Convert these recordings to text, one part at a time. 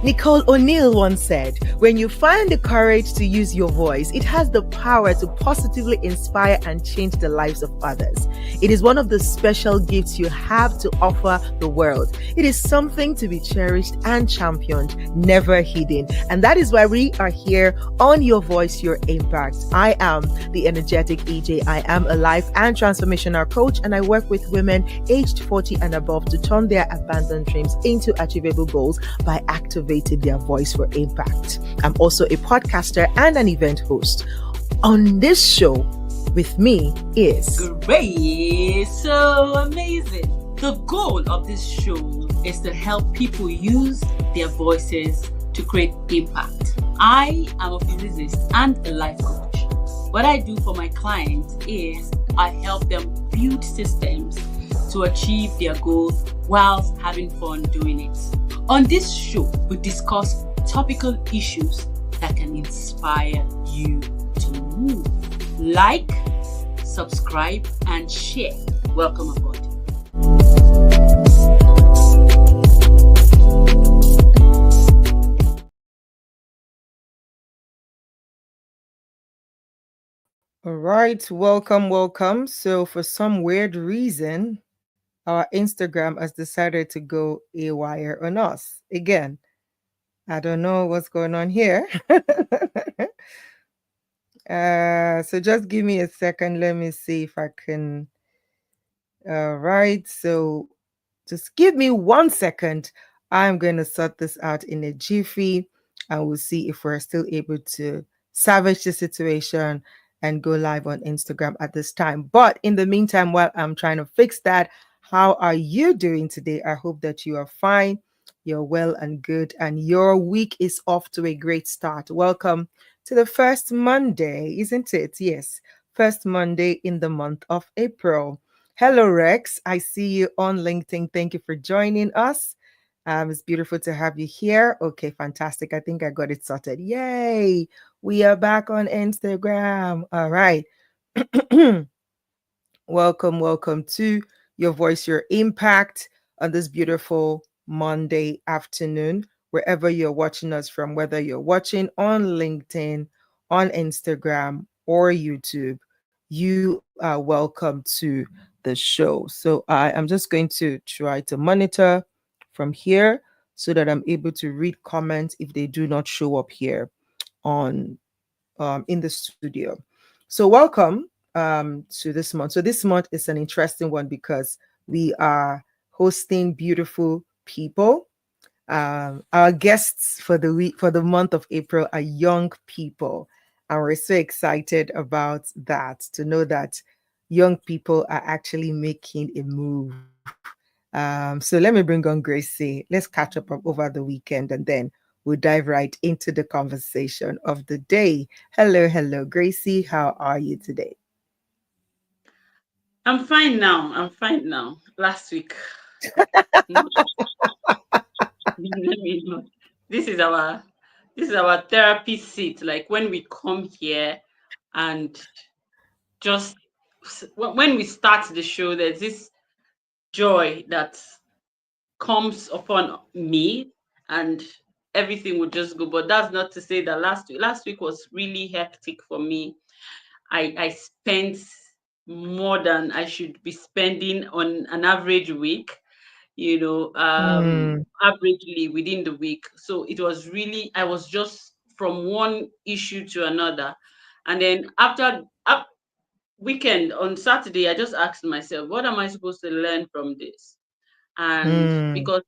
Nicole O'Neill once said, when you find the courage to use your voice, it has the power to positively inspire and change the lives of others. It is one of the special gifts you have to offer the world. It is something to be cherished and championed, never hidden. And that is why we are here on Your Voice, Your Impact. I am the energetic EJ. I am a life and transformational coach, and I work with women aged 40 and above to turn their abandoned dreams into achievable goals by activating their voice for impact. I'm also a podcaster and an event host. On this show with me is great, so amazing. The goal of this show is to help people use their voices to create impact. I am a physicist and a life coach. What I do for my clients is I help them build systems to achieve their goals whilst having fun doing it. On this show, we discuss topical issues that can inspire you to move. Like, subscribe, and share. Welcome aboard. all right. Welcome. So for some weird reason, our Instagram has decided to go haywire on us again. I don't know what's going on here. So just give me a second. Let me see if I can. All right. So just give me 1 second. I'm going to sort this out in a jiffy, and we'll see if we're still able to salvage the situation and go live on Instagram at this time. But in the meantime, while I'm trying to fix that, how are you doing today? I hope that you are fine, you're well and good, and your week is off to a great start. Welcome to the first Monday, isn't it? Yes, first Monday in the month of April. Hello, Rex. I see you on LinkedIn. Thank you for joining us. It's beautiful to have you here. Okay, fantastic. I think I got it sorted. Yay. We are back on Instagram. All right. Welcome to Your Voice, Your Impact on this beautiful Monday afternoon, wherever you're watching us from, whether you're watching on LinkedIn, on Instagram, or YouTube, you are welcome to the show. So I'm just going to try to monitor from here so that I'm able to read comments if they do not show up here on in the studio. So welcome to this month. So this month is an interesting one because we are hosting beautiful people. Our guests for the week, for the month of April, are young people, and we're so excited about that, to know that young people are actually making a move. So let me bring on 𝗬cie. Let's catch up over the weekend, and then we'll dive right into the conversation of the day. Hello, 𝗬cie. How are you today? I'm fine now. Last week. This is our therapy seat. Like when we come here and just when we start the show, there's this joy that comes upon me and everything would just go. But that's not to say that last week was really hectic for me. I spent more than I should be spending on an average week, averagely within the week. So it was really, I was just from one issue to another. And then after weekend on Saturday, I just asked myself, what am I supposed to learn from this? And because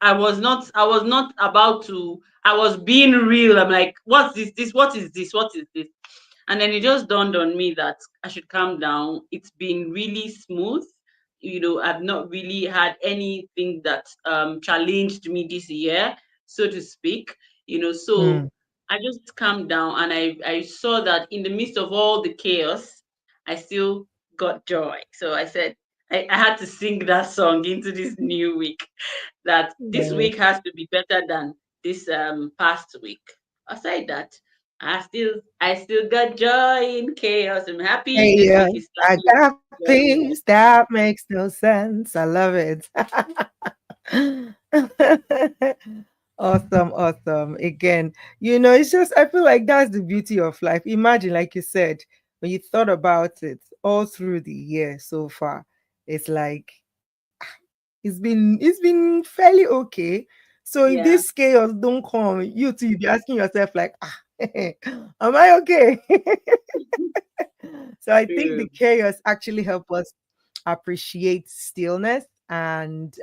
I was not about to, I was being real. I'm like, what's this? What is this? What is this? And then it just dawned on me that I should calm down. It's been really smooth. I've not really had anything that challenged me this year, so to speak. So I just calmed down, and I saw that in the midst of all the chaos, I still got joy. So I said, I had to sing that song into this new week, that this week has to be better than this past week. Aside that, I still got joy in chaos. I'm happy this week is I got things that makes no sense. I love it. Awesome, awesome. Again, it's just, I feel like that's the beauty of life. Imagine, like you said, when you thought about it all through the year so far, it's like it's been fairly okay. So if Yeah. this chaos don't come, you too, you be asking yourself like, am I okay? So I think the True. chaos actually help us appreciate stillness and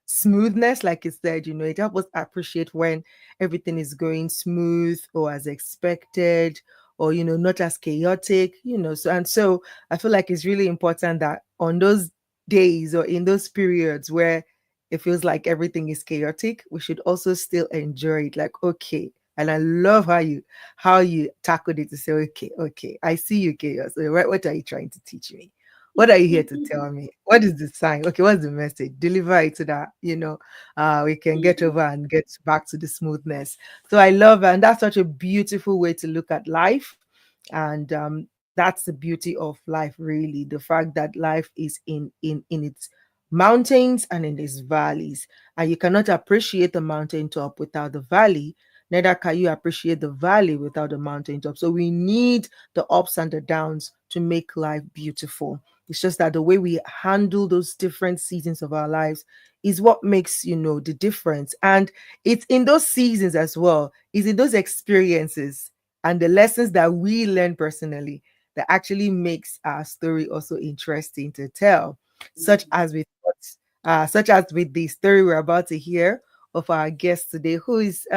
smoothness. Like you said, it helps us appreciate when everything is going smooth or as expected, or not as chaotic. So I feel like it's really important that on those days or in those periods where it feels like everything is chaotic, we should also still enjoy it. Like, okay. And I love how you tackled it to say, okay, okay, I see you, chaos. So what are you trying to teach me? What are you here to tell me? What is the sign? Okay, what's the message? Deliver it so that we can get Mm, over and get back to the smoothness. So I love it, and that's such a beautiful way to look at life. And that's the beauty of life, really. The fact that life is in its mountains and in its valleys. And you cannot appreciate the mountaintop without the valley, neither can you appreciate the valley without the mountaintop. So we need the ups and the downs to make life beautiful. It's just that the way we handle those different seasons of our lives is what makes, the difference. And it's in those seasons as well, it's in those experiences and the lessons that we learn personally that actually makes our story also interesting to tell, such mm. as with the story we're about to hear of our guest today, who is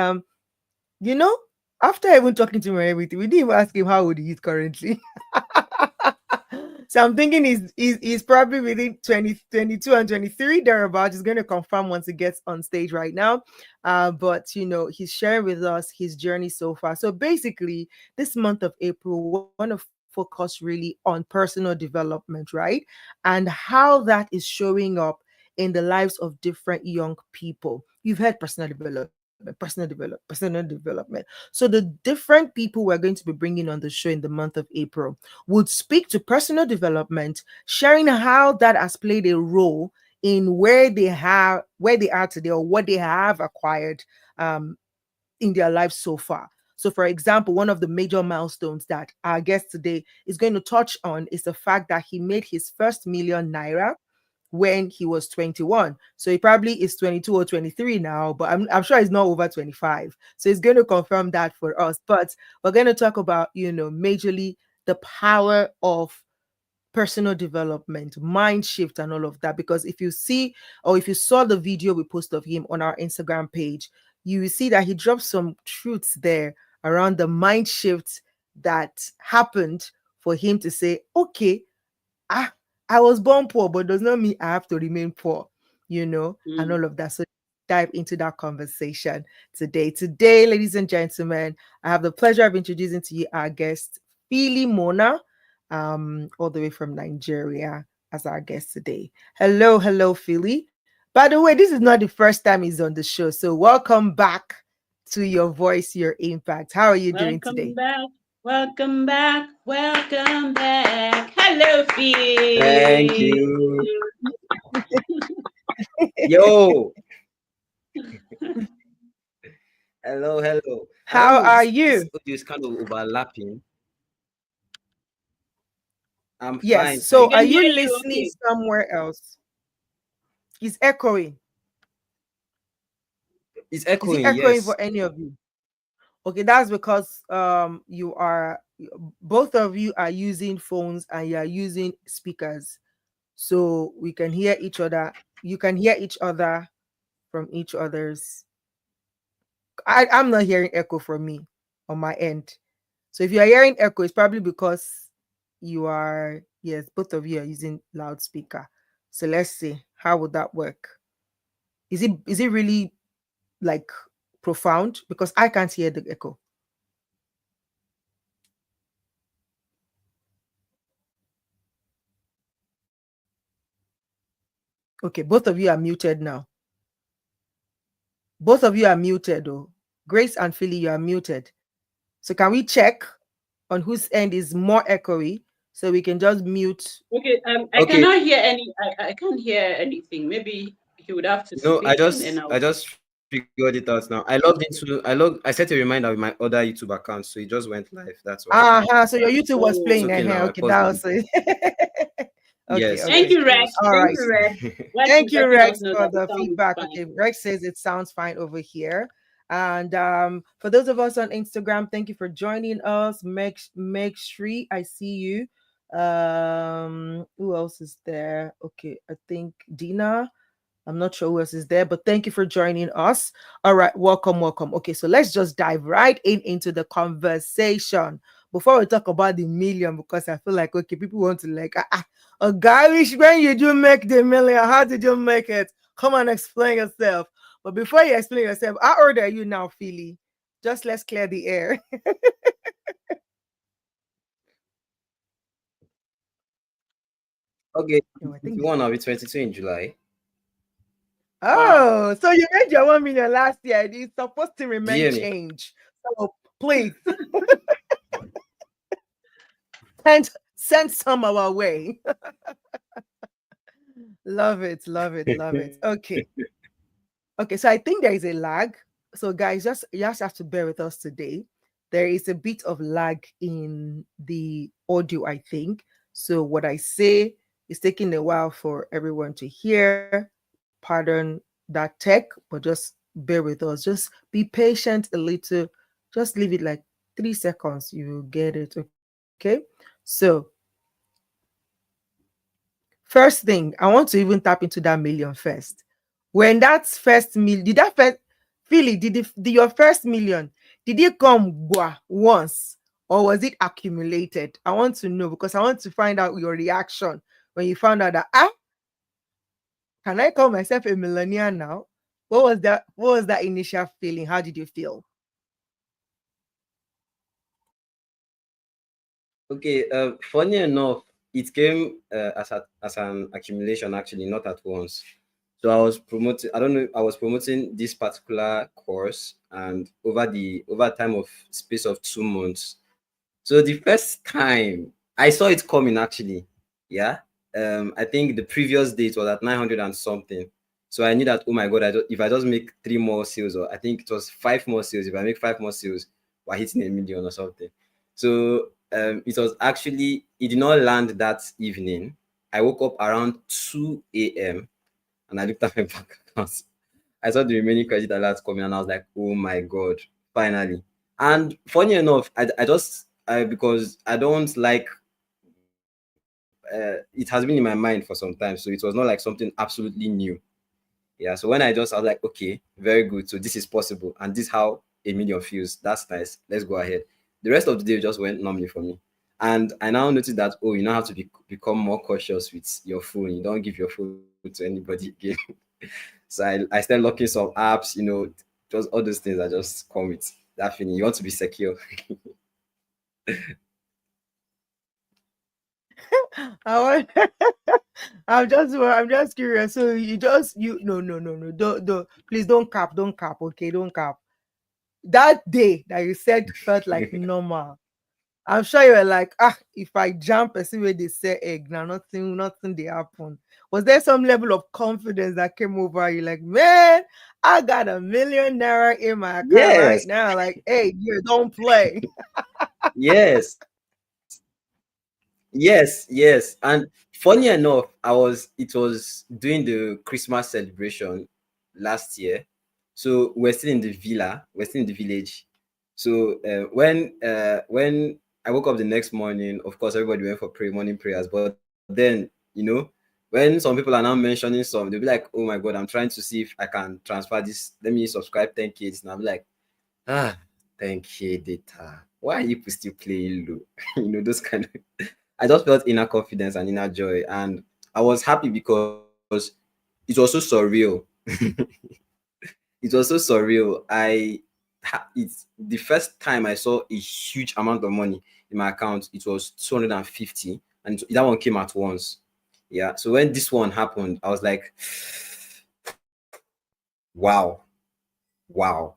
you know, after even talking to him and everything, we didn't even ask him how old he is currently. So I'm thinking he's probably within 20, 22 and 23 thereabout. He's going to confirm once he gets on stage right now. But he's sharing with us his journey so far. So basically, this month of April, we want to focus really on personal development, right? And how that is showing up in the lives of different young people. You've heard personal development. So the different people we're going to be bringing on the show in the month of April would speak to personal development, sharing how that has played a role in where they are today or what they have acquired um, in their lives so far. So, for example, one of the major milestones that our guest today is going to touch on is the fact that he made his first million naira when he was 21. So he probably is 22 or 23 now, but I'm sure he's not over 25. So he's going to confirm that for us. But we're going to talk about, majorly the power of personal development, mind shift, and all of that. Because if you see, or if you saw the video we post of him on our Instagram page, you will see that he dropped some truths there around the mind shift that happened for him to say, okay, ah, I was born poor, but does not mean I have to remain poor, and Mm. all of that. So dive into that conversation today. Today, ladies and gentlemen, I have the pleasure of introducing to you our guest, Phily Mona, all the way from Nigeria, as our guest today. Hello, hello, Phily. By the way, this is not the first time he's on the show, so welcome back to Your Voice, Your Impact. How are you doing Welcome today? back. Welcome back. Welcome back. Hello, Thank Phil. you. Yo, hello, hello. I don't How know, are this you? audio is kind of overlapping. I'm Yes. fine, We So thank are can you. you hear you listening okay. somewhere else? Is echoing. It's Is it echoing, echoing yes. for any of you? Okay, that's because you are both of you are using phones and you are using speakers. So we can hear each other. You can hear each other from each other's. I'm not hearing echo from me on my end. So if you are hearing echo, it's probably because yes, both of you are using loudspeaker. So let's see, how would that work? Is it really like profound? Because I can't hear the echo. Okay, both of you are muted now. Both of you are muted though. Grace and Philly, you are muted. So can we check on whose end is more echoey so we can just mute? Okay, I Okay, cannot hear any. I can't hear anything. Maybe he would have to no, I speak and then just I'll. I just figured it out now. I set a reminder with my other YouTube account, so it just went live. That's why. So your YouTube was Oh. It's playing okay ahead. now. I Okay, paused that the was it. Okay, Yes, Thank okay. yes, you, Rex. yes. All Thank right. you, Rex. Rex Thank is you, letting us Rex, know for that the the sound is feedback. Okay, fine. Rex says it sounds fine over here. And for those of us on Instagram, thank you for joining us. Meg Shri, I see you. Who else is there? Okay, I think Dina. I'm not sure who else is there, but thank you for joining us. All right, welcome, welcome. Okay, so let's just dive right into the conversation before we talk about the million, because I feel like, okay, people want to like, a guy, when you do make the million, how did you make it? Come on, explain yourself. But before you explain yourself, how old are you now, Phily? Just let's clear the air. Okay, No, I if think. you want, I'll be 22 in July. Wow. Oh, so you made your 1 million last year. It's supposed to Do you remain hear me? change. So please send some our way. Love it, love it, love it. Okay. Okay, so I think there is a lag. So guys, just you just have to bear with us today. There is a bit of lag in the audio, I think. So what I say is taking a while for everyone to hear. Pardon that tech, but just bear with us. Just be patient a little. Just leave it like 3 seconds. You will get it. Okay. So first thing, I want to even tap into that million first. When that first million, did that first, Philly, did your first million, did it come once or was it accumulated? I want to know because I want to find out your reaction when you found out that, can I call myself a millionaire now? What was that? What was that initial feeling? How did you feel? Okay, funny enough, it came as an accumulation actually, not at once. So I was promoting. I don't know. I was promoting this particular course, and over time of space of 2 months. So the first time I saw it coming, actually, yeah. I think the previous date was at 900 and something. So I knew that, oh my god, if I just make 3 more sales, or I think it was 5 more sales, if I make 5 more sales, we're hitting a million or something. So it was actually, it did not land that evening. I woke up around 2 a.m. and I looked at my bank account. I saw the remaining credit alerts coming and I was like, oh my god, finally. And funny enough, because I don't like, it has been in my mind for some time, so it was not like something absolutely new. Yeah, so when I was like, okay, very good. So this is possible, and this is how a million feels. That's nice. Let's go ahead. The rest of the day just went normally for me. And I now noticed that, oh, you now have to become more cautious with your phone. You don't give your phone to anybody again. So I started locking some apps, just all those things that just come with that feeling. You want to be secure. I want, I'm just curious. So you no, don't please don't cap, okay, don't cap. That day that you said felt like normal. I'm sure you were like, if I jump and see where they say egg, now nothing they happen. Was there some level of confidence that came over you? Like, man, I got ₦1 million in my account right Yes, now. Like, hey, you don't play. yes, yes. And funny enough, it was during the Christmas celebration last year. So we're still in the villa, we're still in the village. So when I woke up the next morning, of course everybody went for morning prayers. But then, when some people are now mentioning some, they'll be like, oh my god, I'm trying to see if I can transfer this. Let me subscribe 10K. And I'll be like, 10K data. Why are you still playing low? Those kind of. I just felt inner confidence and inner joy, and I was happy because it was so surreal. It was so surreal. It's the first time I saw a huge amount of money in my account. It was 250, and that one came at once. Yeah. So when this one happened, I was like, wow, wow.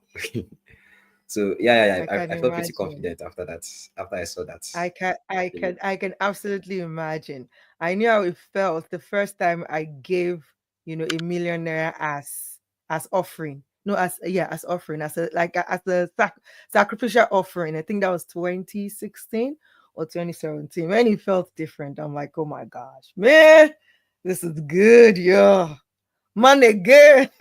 So yeah. I I can felt pretty imagine. confident after that. After I saw that. I can I Feeling. can I can absolutely imagine. I knew how it felt the first time I gave, 𝗵 millionaire as offering. No, as offering, as a sacrificial offering. I think that was 2016 or 2017. When it felt different, I'm like, oh my gosh, man, this is good, yeah, money good.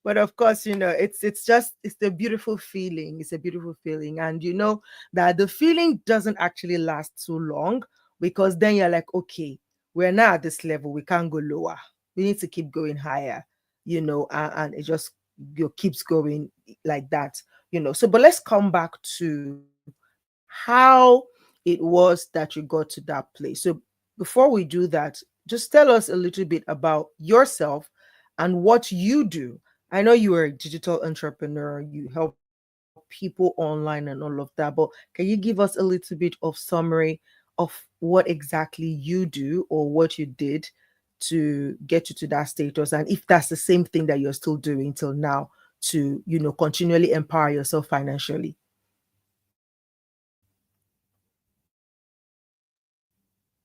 But of course, it's a beautiful feeling. It's a beautiful feeling, and you know that the feeling doesn't actually last too long, because then you're like, okay, we're now at this level, we can't go lower. We need to keep going higher, and it just keeps going like that. So, but let's come back to how it was that you got to that place. So before we do that, just tell us a little bit about yourself and what you do. I know you are a digital entrepreneur, you help people online and all of that, but can you give us a little bit of summary of what exactly you do or what you did to get you to that status, and if that's the same thing that you're still doing till now to, continually empower yourself financially?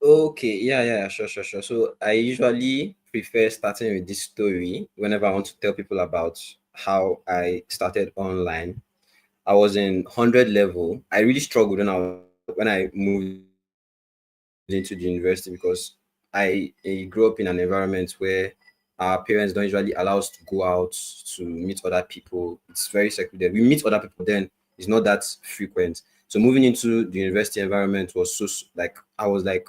Okay, yeah, sure. So I usually prefer starting with this story whenever I want to tell people about how I started online. I was in 100 level. I really struggled when I moved into the university, because I grew up in an environment where our parents don't usually allow us to go out to meet other people. It's very secluded. We meet other people, but then it's not that frequent. So moving into the university environment was like I was like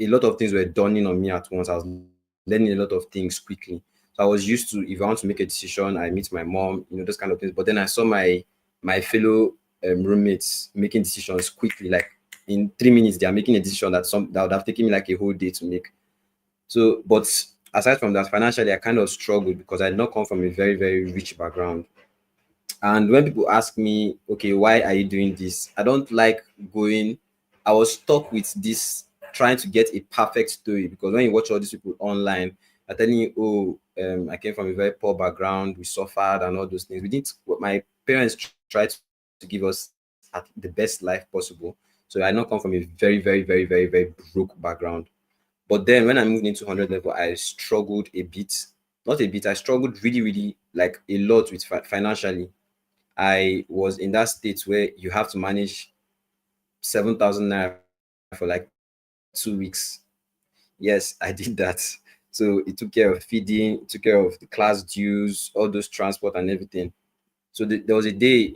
a lot of things were dawning on me at once. I was learning a lot of things quickly. So I was used to, if I want to make a decision, I meet my mom, those kind of things. But then I saw my fellow roommates making decisions quickly, like in 3 minutes, they are making a decision that would have taken me like a whole day to make. So, but aside from that, financially, I kind of struggled because I did not come from a very, very rich background. And when people ask me, okay, why are you doing this? I don't like going. I was stuck with this trying to get a perfect story, because when you watch all these people online, are telling you, oh, I came from a very poor background, we suffered and all those things. We didn't. My parents tried to give us at the best life possible. So I not come from a very, very, very, very, very broke background. But then when I moved into 100 level, I struggled a bit. Not a bit. I struggled really, really like a lot with financially. I was in that state where you have to manage 7,000 naira for like 2 weeks. Yes, I did that. So it took care of feeding, it took care of the class dues, all those transport and everything. So there was a day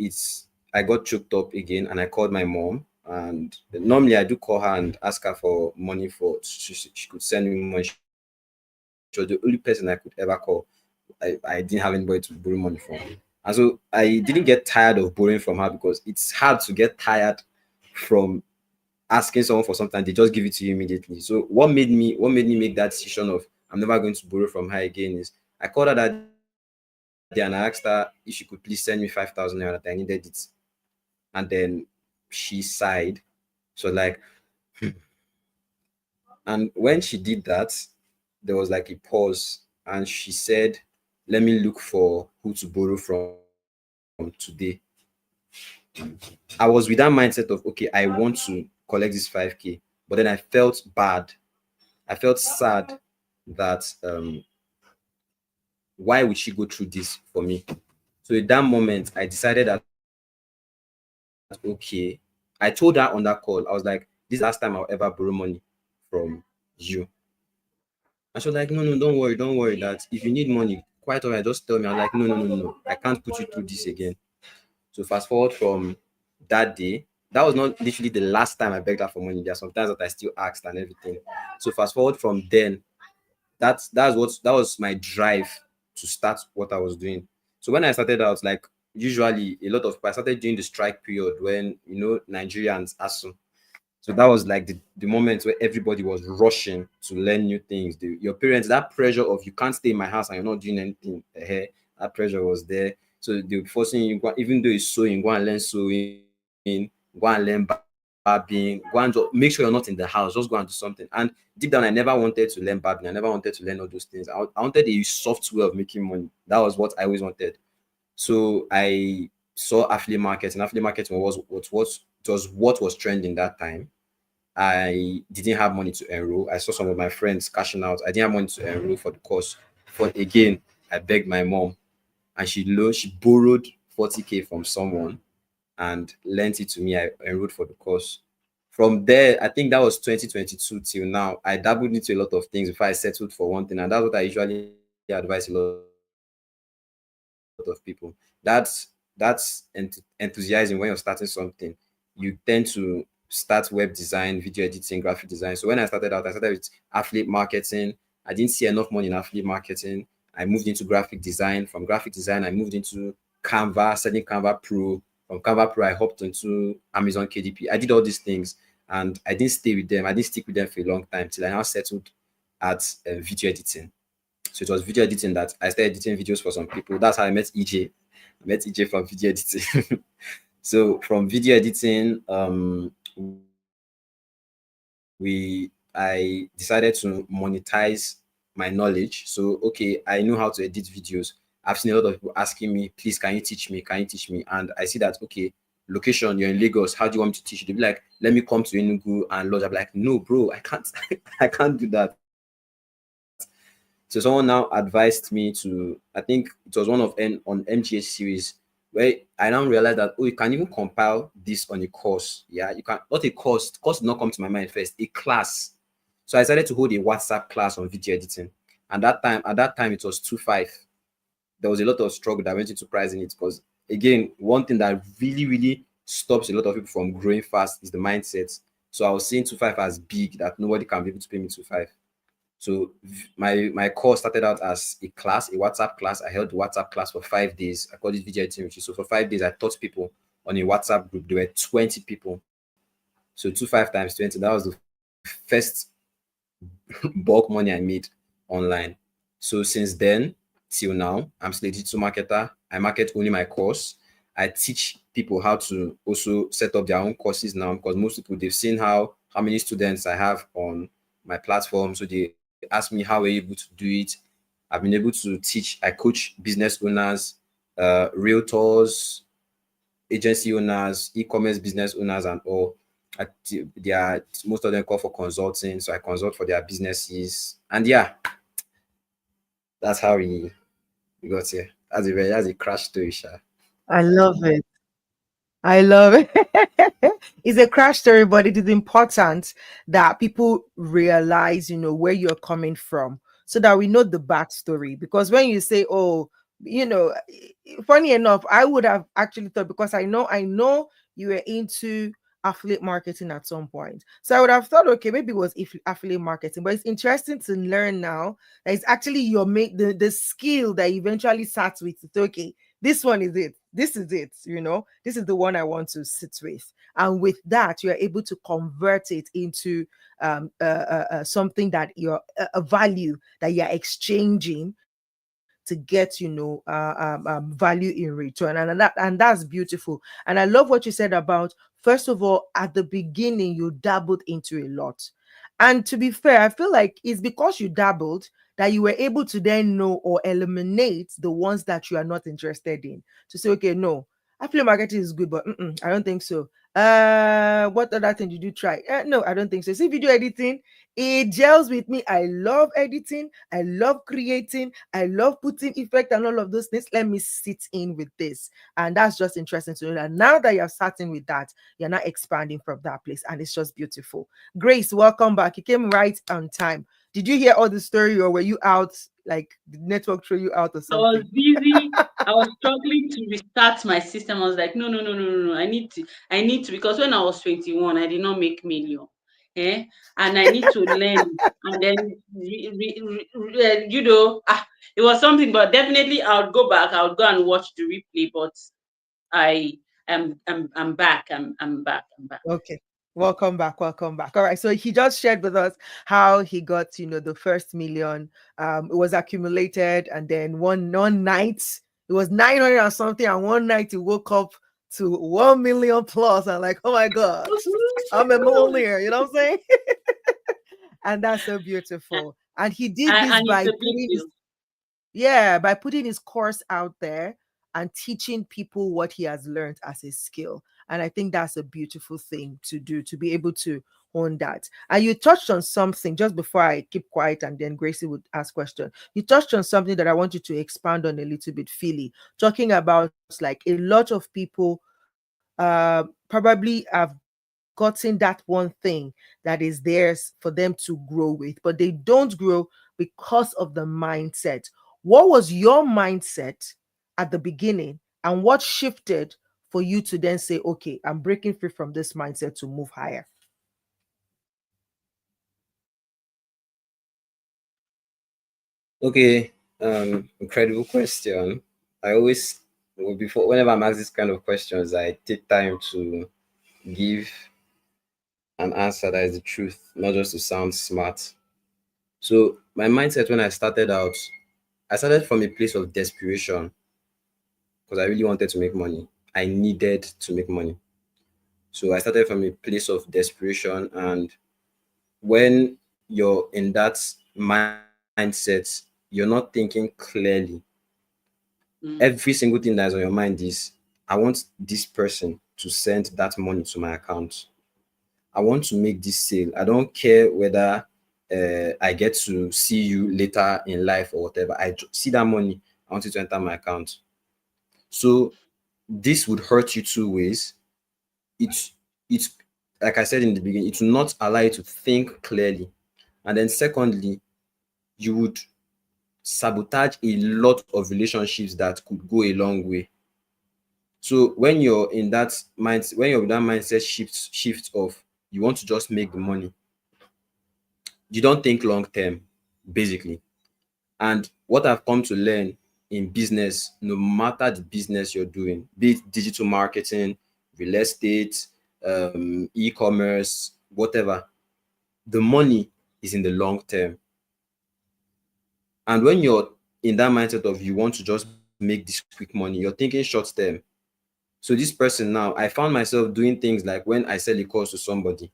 I got choked up again, and I called my mom. And normally I do call her and ask her for money for she could send me money. She was the only person I could ever call. I didn't have anybody to borrow money from. And so I didn't get tired of borrowing from her, because it's hard to get tired from asking someone for something and they just give it to you immediately. So what made me make that decision of I'm never going to borrow from her again is I called her that day and I asked her if she could please send me 5,000 naira that I needed it. And then she sighed. So like, and when she did that, there was like a pause, and she said, let me look for who to borrow from today. I was with that mindset of, okay, I want to collect this 5K, but then I felt bad. I felt sad that why would she go through this for me? So at that moment, I decided that, okay, I told her on that call, I was like, this is the last time I'll ever borrow money from you. And she was like, no, don't worry, that if you need money, quite alright, just tell me. I was like, no, I can't put you through this again. So fast forward from that day, that was not literally the last time I begged her for money. There are sometimes that I still asked and everything. So fast forward from then, that was my drive to start what I was doing. So when I started out, like usually a lot of people, I started during the strike period when Nigerians ASU. So that was like the moment where everybody was rushing to learn new things. Your parents, that pressure of you can't stay in my house and you're not doing anything. That pressure was there. So they were forcing you, even though it's sewing, go and learn sewing, go and learn barbing, go and make sure you're not in the house, just go and do something. And deep down, I never wanted to learn barbing. I never wanted to learn all those things. I wanted a soft way of making money. That was what I always wanted. So I saw affiliate marketing. Affiliate marketing was what was trending that time. I didn't have money to enroll. I saw some of my friends cashing out. I didn't have money to enroll for the course. But again, I begged my mom, and she borrowed 40K from someone and lent it to me. I enrolled for the course. From there, I think that was 2022 till now. I dabbled into a lot of things before I settled for one thing, and that's what I usually advise a lot of people. That's enthusiasm. When you're starting something, you tend to start web design, video editing, graphic design. So when I started out, I started with affiliate marketing. I didn't see enough money in affiliate marketing. I moved into graphic design. From graphic design, I moved into Canva, selling Canva Pro. From Canva Pro, I hopped into Amazon KDP. I did all these things, and I didn't stay with them. I didn't stick with them for a long time till I now settled at video editing. So it was video editing that I started editing videos for some people. That's how I met EJ. I met EJ from video editing. So from video editing, I decided to monetize my knowledge. So okay, I know how to edit videos. I've seen a lot of people asking me, please, can you teach me? Can you teach me? And I see that, okay, location, you're in Lagos. How do you want me to teach you? They'll be like, let me come to Enugu and lodge. I'm like, no, bro, I can't, I can't do that. So someone now advised me to, I think it was one of on MGH series, where I now realized that, oh, you can even compile this on a course. Yeah, you can, not a course did not come to my mind first, a class. So I decided to hold a WhatsApp class on video editing. And at that time it was 2.5. There was a lot of struggle that went into pricing it, because again, one thing that really, really stops a lot of people from growing fast is the mindset. So I was seeing 2.5 as big, that nobody can be able to pay me 2.5. So my course started out as a class, a WhatsApp class. I held the WhatsApp class for 5 days. I called it video editing. So for 5 days, I taught people on a WhatsApp group. There were 20 people. So 2.5 times 20. That was the first bulk money I made online. So since then till now, I'm still a digital marketer. I market only my course. I teach people how to also set up their own courses now, because most people, they've seen how many students I have on my platform. So they ask me, how were you able to do it? I've been able to teach. I coach business owners, realtors, agency owners, e-commerce business owners, and all. They are, most of them call for consulting, so I consult for their businesses. And yeah, that's how we got here. That's a crash story, Sha. I love it. I love it. It's a crash story, but it is important that people realize, where you're coming from, so that we know the backstory. Because when you say, oh, funny enough, I would have actually thought, because I know you were into affiliate marketing at some point. So I would have thought, okay, maybe it was affiliate marketing, but it's interesting to learn now that it's actually your the skill that eventually starts with. It's okay, this one is it. This is it. This is the one I want to sit with. And with that, you are able to convert it into something that you're a value that you're exchanging to get value in return, and that's beautiful. And I love what you said about, first of all, at the beginning you dabbled into a lot. And to be fair, I feel like it's because you dabbled that you were able to then know or eliminate the ones that you are not interested in, to say, okay, no, affiliate marketing is good, but I don't think so. What other thing did you try? No, I don't think so. See, video editing, it gels with me. I love editing, I love creating, I love putting effect and all of those things. Let me sit in with this. And that's just interesting to know that now that you're starting with that, you're not expanding from that place, and it's just beautiful. Grace, welcome back. You came right on time. Did you hear all the story, or were you out, like the network threw you out or I was something? busy. I was struggling to restart my system. I was like, no, no, no, no, no, no. I need to, because when I was 21, I did not make million. Eh? And I need to learn. And then, it was something, but definitely I would go back. I would go and watch the replay, but I I'm back. I'm back. I'm back. Okay. Welcome back. Welcome back. All right. So he just shared with us how he got, the first million. It was accumulated, and then one night it was 900 or something, and one night he woke up to 1 million plus. I'm like, oh my God, I'm a millionaire. You know what I'm saying? And that's so beautiful. And he did this And it's by a big deal. putting his course out there. and teaching people what he has learned as a skill. And I think that's a beautiful thing to do, to be able to own that. And you touched on something just before I keep quiet and then Gracie would ask question. You touched on something that I want you to expand on a little bit, Phily, talking about like a lot of people probably have gotten that one thing that is theirs for them to grow with, but they don't grow because of the mindset. What was your mindset at the beginning, and what shifted for you to then say, okay, I'm breaking free from this mindset to move higher? Okay, incredible question. I always, before, whenever I'm asked this kind of questions, I take time to give an answer that is the truth, not just to sound smart. So my mindset when I started from a place of desperation because I really wanted to make money. I needed to make money. So I started from a place of desperation, and when you're in that mindset, you're not thinking clearly. Every single thing that's on your mind is, I want this person to send that money to my account. I want to make this sale. I don't care whether I get to see you later in life or whatever. I see that money. I want it to enter my account. So this would hurt you two ways. It's like I said in the beginning, it will not allow you to think clearly. And then secondly, you would sabotage a lot of relationships that could go a long way. So when you're in that mindset shift of you want to just make the money, you don't think long term, basically. And what I've come to learn in business, no matter the business you're doing, be it digital marketing, real estate, e-commerce, whatever, the money is in the long term. And when you're in that mindset of you want to just make this quick money, you're thinking short term. So this person now, I found myself doing things like when I sell a course to somebody,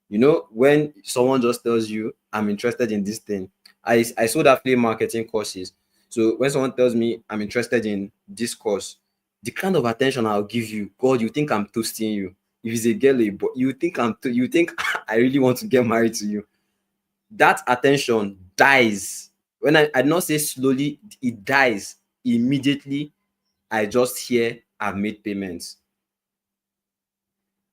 when someone just tells you, I'm interested in this thing. I sold affiliate marketing courses. So when someone tells me I'm interested in this course, the kind of attention I'll give you, God, you think I'm toasting you. If it's a girl, you think you think I really want to get married to you. That attention dies. When I did not say slowly, it dies immediately. I just hear I've made payments.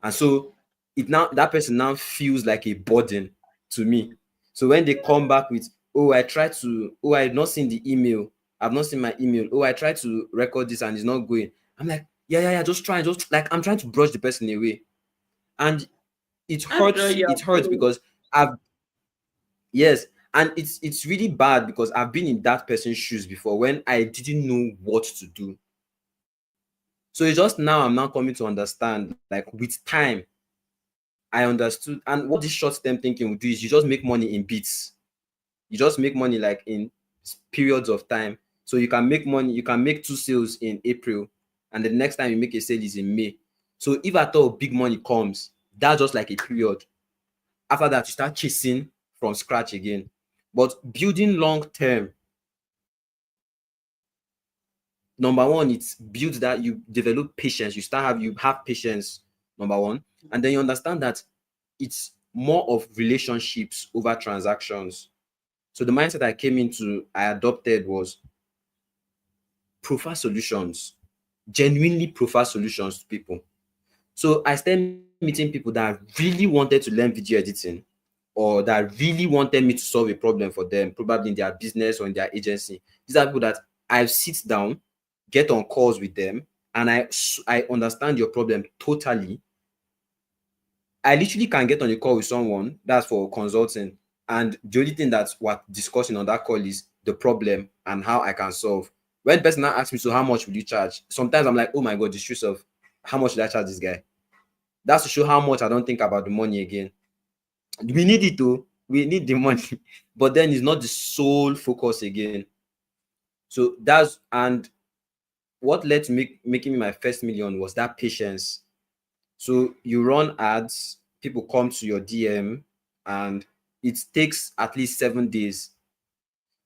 And so that person now feels like a burden to me. So when they come back with, I've not seen the email. I've not seen my email. I tried to record this and it's not going. I'm like, yeah, just like I'm trying to brush the person away. And it hurts. It hurts because yes. And it's really bad because I've been in that person's shoes before when I didn't know what to do. So it's just now I'm now coming to understand, like with time, I understood. And what this short-term thinking will do is you just make money in bits. You just make money like in periods of time. So you can make money, you can make 2 sales in April, and the next time you make a sale is in May. So if at all big money comes, that's just like a period. After that, you start chasing from scratch again. But building long-term, number one, it's build that you develop patience. You have patience, number one. And then you understand that it's more of relationships over transactions. So the mindset I adopted was prefer solutions, genuinely prefer solutions to people. So I started meeting people that really wanted to learn video editing, or that really wanted me to solve a problem for them, probably in their business or in their agency. These are people that I sit down, get on calls with them, and I understand your problem totally. I literally can get on a call with someone that's for consulting, and the only thing that we're discussing on that call is the problem and how I can solve. When the person now asks me, so how much will you charge? Sometimes I'm like, oh my God, the truth of how much did I charge this guy? That's to show how much I don't think about the money again. We need it though. We need the money, but then it's not the sole focus again. So and what led to making me my first million was that patience. So you run ads, people come to your DM, and it takes at least 7 days,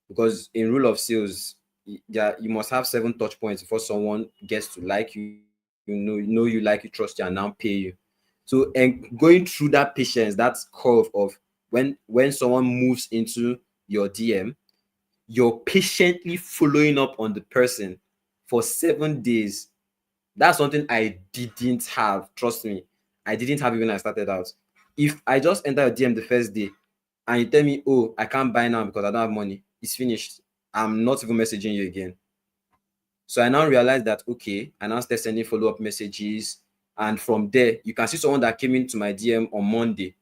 because in rule of sales, yeah, you must have 7 touch points before someone gets to like you, know you, like you, trust you, and now pay you. So, and going through that patience, that curve of when someone moves into your DM, you're patiently following up on the person for 7 days. That's something I didn't have. Trust me, I didn't have it when I started out. If I just enter a DM the first day and you tell me, oh, I can't buy now because I don't have money, it's finished. I'm not even messaging you again. So I now realized that, okay, I now start sending follow-up messages. And from there, you can see someone that came into my DM on Monday.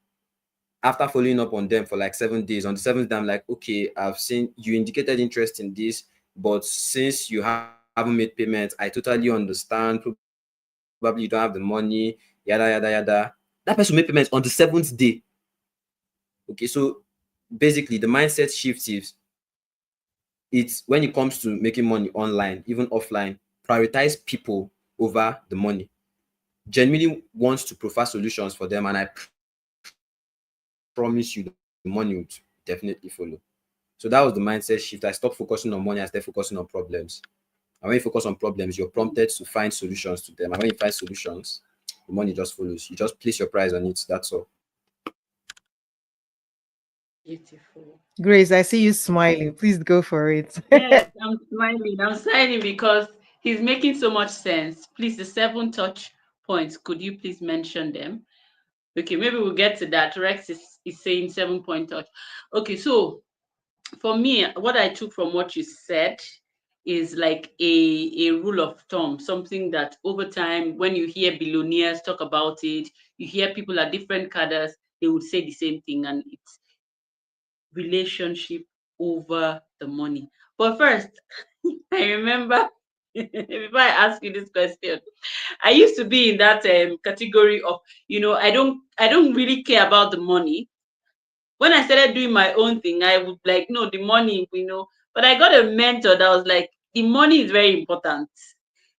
After following up on them for like 7 days, on the 7th day, I'm like, okay, I've seen you indicated interest in this, but since you haven't made payments, I totally understand. Probably you don't have the money, yada, yada, yada. That person made payments on the 7th day. Okay, so basically the mindset shift is, it's when it comes to making money online, even offline, prioritize people over the money. Genuinely wants to provide solutions for them, and I promise you the money would definitely follow. So that was the mindset shift. I stopped focusing on money, I started focusing on problems. And when you focus on problems, you're prompted to find solutions to them. And when you find solutions, the money just follows. You just place your price on it. That's all. Beautiful. Grace, I see you smiling. Please go for it. Yes, I'm smiling. I'm smiling because he's making so much sense. Please, the 7 touch points, could you please mention them? Okay, maybe we'll get to that. Rex is saying 7 point touch. Okay, so for me, what I took from what you said is like a rule of thumb, something that over time, when you hear billionaires talk about it, you hear people at different cadres, they would say the same thing, and it's relationship over the money. But first, I remember before I ask you this question, I used to be in that category of, I don't really care about the money. When I started doing my own thing, I would like, no, the money. But I got a mentor that was like, the money is very important.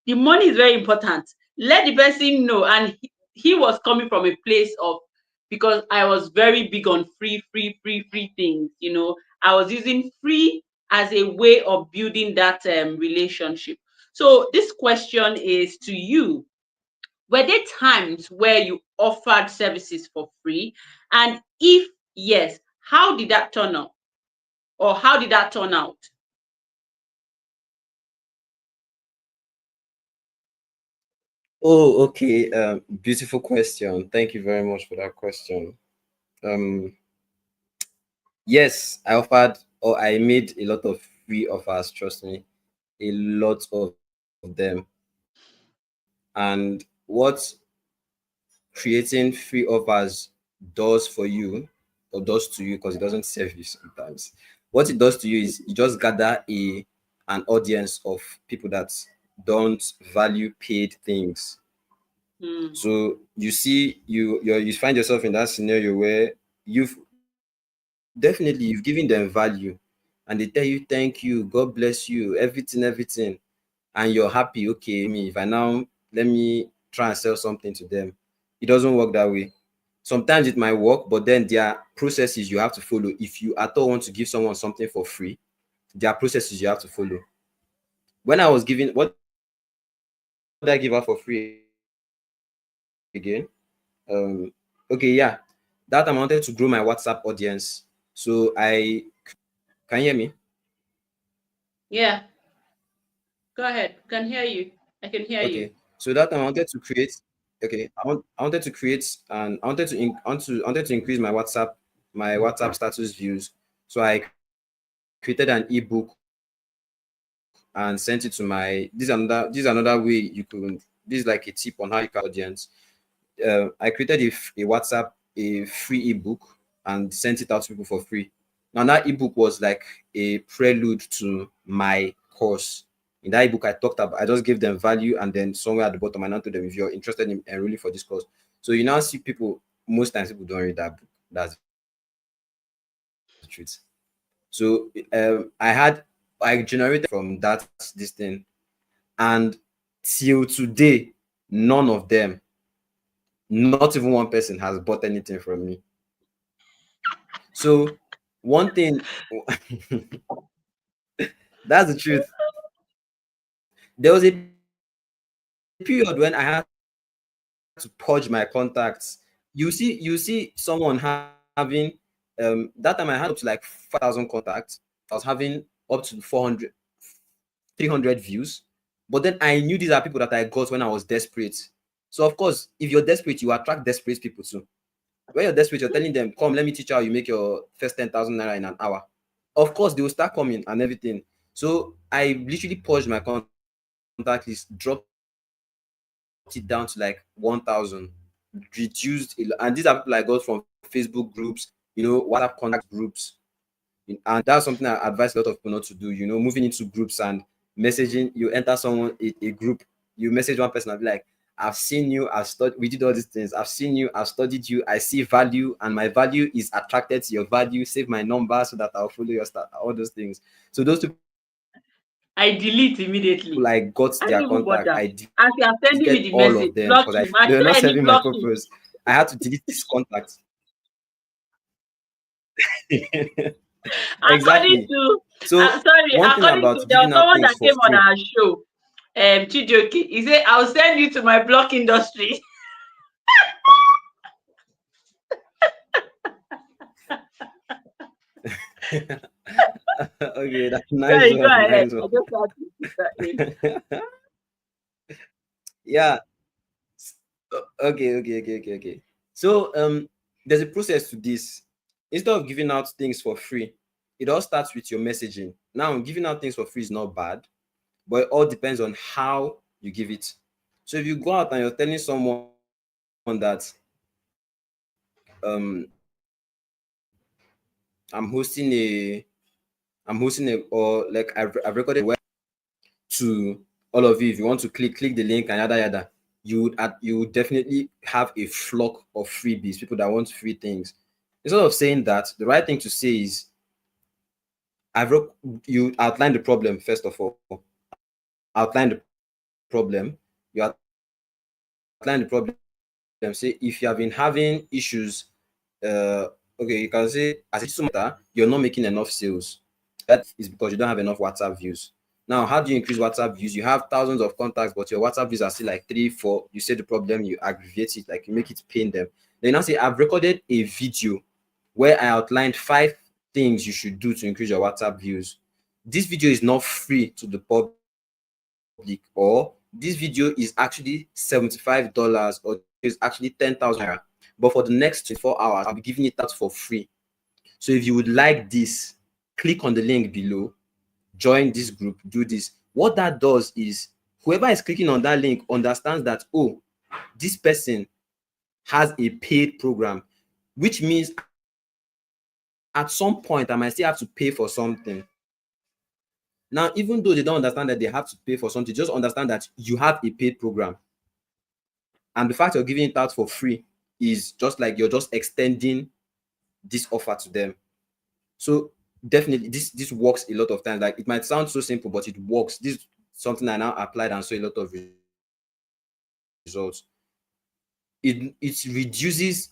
The money is very important. Let the person know. And he was coming from a place of, because I was very big on free things. I was using free as a way of building that relationship. So this question is to you. Were there times where you offered services for free? And if yes, how did that turn out? Or how did that turn out? Oh, okay. Beautiful question. Thank you very much for that question. Um, yes, I offered, or I made a lot of free offers. Trust me, a lot of them. And what creating free offers does for you, or does to you, because it doesn't serve you sometimes. What it does to you is you just gather an audience of people that don't value paid things. Hmm. So you find yourself in that scenario where you've given them value, and they tell you thank you, God bless you, everything, and you're happy. Okay, me, if I now let me try and sell something to them, it doesn't work that way. Sometimes it might work, but then there are processes you have to follow. If you at all want to give someone something for free, there are processes you have to follow. When I was giving, what did I give out for free again? Okay, yeah, that time I wanted to grow my WhatsApp audience. So can you hear me? Yeah, go ahead. Can hear you. I can hear Okay, you. so that time I wanted to create. Okay, I wanted to create, and I wanted to increase my WhatsApp status views. So I created an ebook and sent it to my. This is another way you could. This is like a tip on how you can audience. I created a free ebook and sent it out to people for free. Now that ebook was like a prelude to my course. In that ebook, I just gave them value, and then somewhere at the bottom, I now told them, if you're interested in enrolling for this course. So you now see people. Most times, people don't read that book. That's the truth. So I generated from that this thing, and till today, none of them, not even one person, has bought anything from me. So one thing, that's the truth. there was a period when I had to purge my contacts. You see someone having that time I had up to like 5,000 contacts. I was having up to 400, 300 views. But then I knew these are people that I got when I was desperate. So of course, if you're desperate, you attract desperate people too. When you're desperate, you're telling them, come, let me teach you how you make your first 10,000 naira in an hour. Of course, they will start coming and everything. So I literally purged my contact list, dropped it down to like 1,000, reduced, and these are people I got from Facebook groups, WhatsApp contact groups. And that's something I advise a lot of people not to do, moving into groups and messaging. You enter someone, a group, you message one person and be like, I've seen you, we did all these things. I've seen you, I've studied you, I see value, and my value is attracted to your value. Save my number so that I'll follow your stuff, all those things. So those two I delete immediately. people, I got their contact. I As you are sending me deleted the all message, of them block because him. they were not Actually, serving my block him. purpose. I had to delete this contact. Exactly. So one thing according about to there was giving out someone things that for came on free. our show, Chijoke, he said, I'll send you to my block industry. Okay, that's nice. Sorry, go One, ahead. nice I one. just had to put that in. Yeah. Okay. So there's a process to this. Instead of giving out things for free, it all starts with your messaging. Now, giving out things for free is not bad, but it all depends on how you give it. So if you go out and you're telling someone that I'm hosting or like I've recorded to all of you. If you want to click the link and yada, you would definitely have a flock of freebies, people that want free things. Instead of saying that, the right thing to say is, you outline the problem first of all. Outline the problem. You outline the problem. Say if you have been having issues, okay, you can say as a matter, you're not making enough sales. That is because you don't have enough WhatsApp views. Now, how do you increase WhatsApp views? You have thousands of contacts, but your WhatsApp views are still like 3, 4. You say the problem, you aggravate it, like you make it pain them. Then I say, I've recorded a video where I outlined 5 things you should do to increase your WhatsApp views. This video is not free to the public, or this video is actually $75 or is actually 10,000 naira. But for the next 24 hours, I'll be giving it out for free. So if you would like this, click on the link below, join this group, do this. What that does is whoever is clicking on that link understands that, oh, this person has a paid program, which means at some point I might still have to pay for something. Now, even though they don't understand that they have to pay for something, just understand that you have a paid program. And the fact you're giving it out for free is just like you're just extending this offer to them. So definitely this works a lot of times. Like, it might sound so simple, but it works. This is something I now applied and saw a lot of results. It reduces,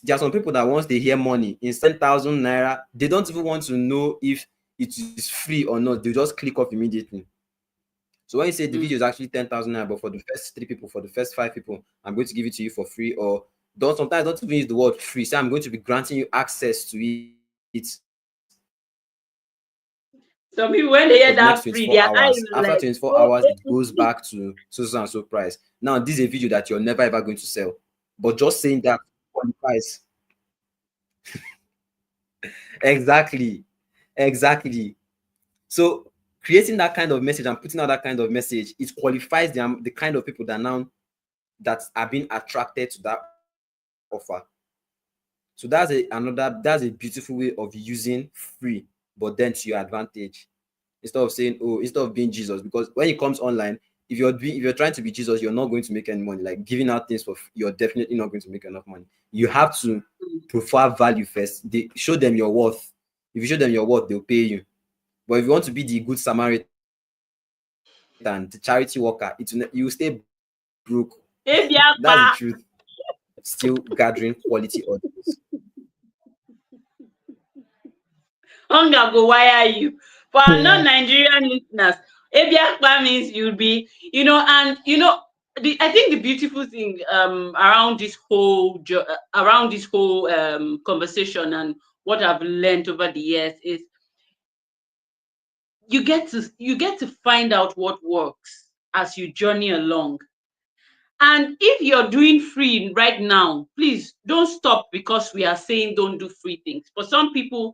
there are some people that once they hear money in 10,000 naira, they don't even want to know if it is free or not. They just click off immediately. So when you say the video is actually 10,000 naira, but for the first 3 people, for the first 5 people, I'm going to give it to you for free, or sometimes don't even use the word free. Say I'm going to be granting you access to it. Some people, when they hear For the next that free, their eyes after like, 24 hours, it goes back to so and so price. Now, this is a video that you're never ever going to sell, but just saying that qualifies. Exactly. So creating that kind of message and putting out that kind of message, it qualifies the kind of people that are being attracted to that offer. So that's a beautiful way of using free, but then to your advantage. Instead of being Jesus, because when it comes online, if you're trying to be Jesus, you're not going to make any money. Like, giving out things for free, you're definitely not going to make enough money. You have to provide value first. They show them your worth. If you show them your worth, they'll pay you. But if you want to be the good Samaritan, the charity worker, you will stay broke. That's the truth. Still gathering quality audience. Hunger go wire you. For our non-Nigerian listeners, 𝗬𝗵𝗶𝘀 means you'll be, and I think the beautiful thing around this whole conversation and what I've learned over the years is you get to find out what works as you journey along. And if you're doing free right now, please don't stop because we are saying don't do free things. For some people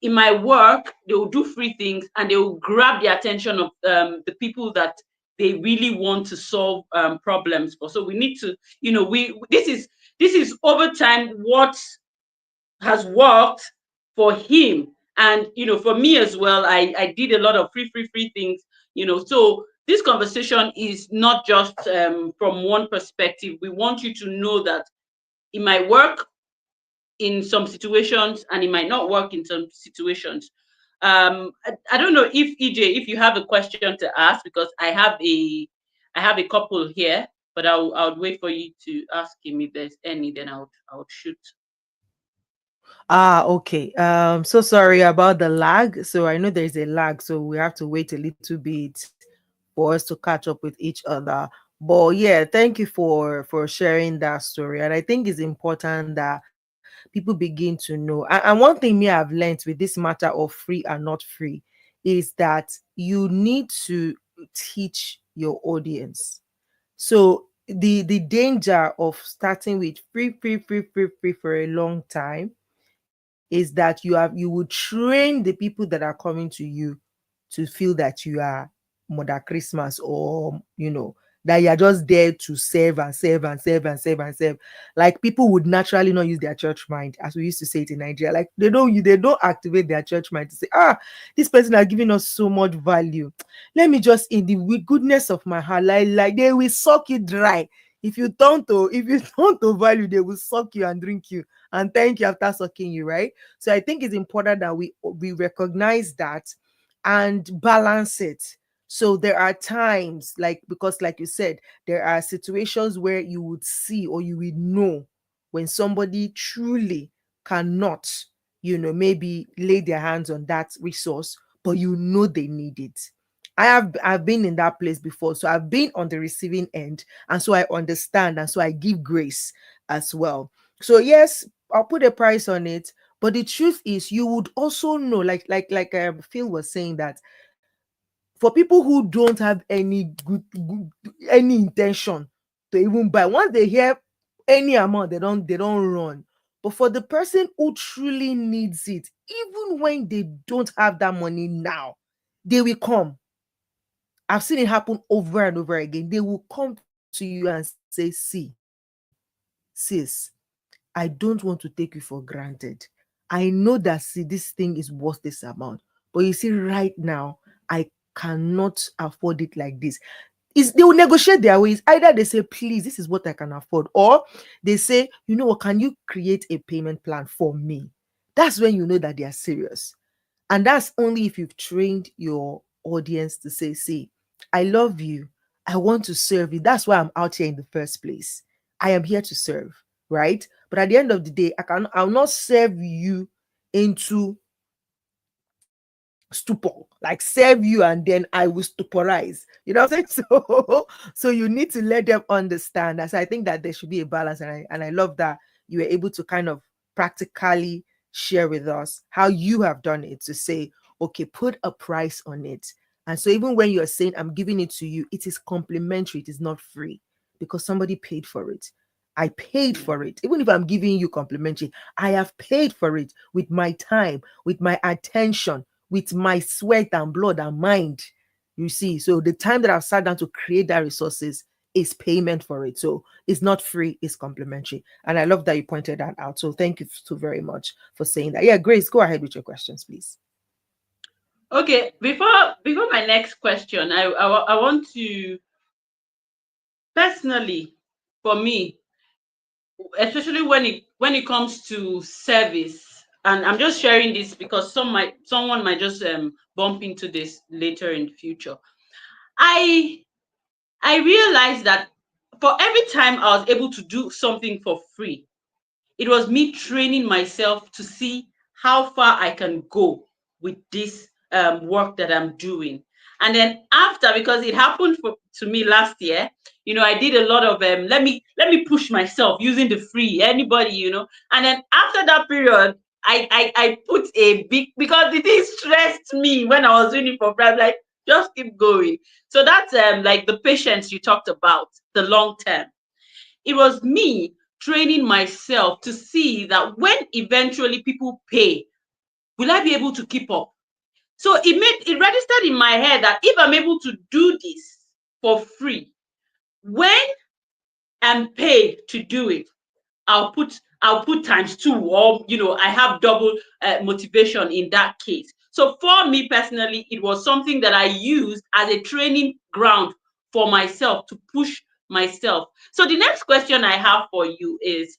in my work, they will do free things and they will grab the attention of the people that they really want to solve problems for. So we need to, this is over time what has worked for him. And for me as well, I did a lot of free things, so this conversation is not just from one perspective. We want you to know that it might work in some situations and it might not work in some situations. I don't know if EJ, if you have a question to ask, because I have a couple here, but I'll wait for you to ask him if there's any, then I'll shoot. Okay. So sorry about the lag. So I know there's a lag, so we have to wait a little bit for us to catch up with each other. But yeah, thank you for sharing that story. And I think it's important that people begin to know. And one thing me I've learned with this matter of free and not free is that you need to teach your audience. So the danger of starting with free for a long time is that you would train the people that are coming to you to feel that you are Mother Christmas, or that you're just there to serve and serve and serve and serve and serve. Like, people would naturally not use their church mind, as we used to say it in Nigeria. Like, they don't activate their church mind to say, this person has given us so much value. Let me just, in the goodness of my heart, like they will suck you dry. If you turn to value, they will suck you and drink you and thank you after sucking you, right? So I think it's important that we recognize that and balance it. So there are times, because like you said, there are situations where you would see or you would know when somebody truly cannot, maybe lay their hands on that resource, but they need it. I've been in that place before, so I've been on the receiving end, and so I understand, and so I give grace as well. So yes, I'll put a price on it, but the truth is, you would also know, like Phil was saying, that for people who don't have any any intention to even buy, once they hear any amount, they don't run. But for the person who truly needs it, even when they don't have that money now, they will come. I've seen it happen over and over again. They will come to you and say, sis, I don't want to take you for granted. I know that, this thing is worth this amount. But you see, right now, I cannot afford it like this. They will negotiate their ways. Either they say, please, this is what I can afford. Or they say, you know what, can you create a payment plan for me? That's when you know that they are serious. And that's only if you've trained your audience to say, see, I love you. I want to serve you. That's why I'm out here in the first place. I am here to serve, right? But at the end of the day, I'll not serve you into stupor, like serve you and then I will stuporize. You know what I'm saying? So you need to let them understand that. So I think that there should be a balance, and I love that you were able to kind of practically share with us how you have done it, to say, okay, put a price on it. And so even when you're saying I'm giving it to you, it is complimentary, it is not free, because somebody paid for it. I paid for it. Even if I'm giving you complimentary, I have paid for it with my time, with my attention, with my sweat and blood and mind. You see, so the time that I've sat down to create that resources is payment for it. So it's not free, it's complimentary. And I love that you pointed that out. So thank you so very much for saying that. Yeah, Grace, go ahead with your questions, please. Okay, before my next question, I want to, personally, for me, especially when it comes to service, and I'm just sharing this because someone might just bump into this later in the future. I realized that for every time I was able to do something for free, it was me training myself to see how far I can go with this work that I'm doing. And then after, because it happened to me last year, you know, I did a lot of let me push myself using the free anybody, you know. And then after that period, I put a big, because it is stressed me when I was doing it for private, like just keep going. So that's like the patience you talked about, the long term. It was me training myself to see that when eventually people pay, will I be able to keep up? So it registered in my head that if I'm able to do this for free, when I'm paid to do it, I'll put times two, or you know, I have double motivation in that case. So for me personally, it was something that I used as a training ground for myself to push myself. So the next question I have for you is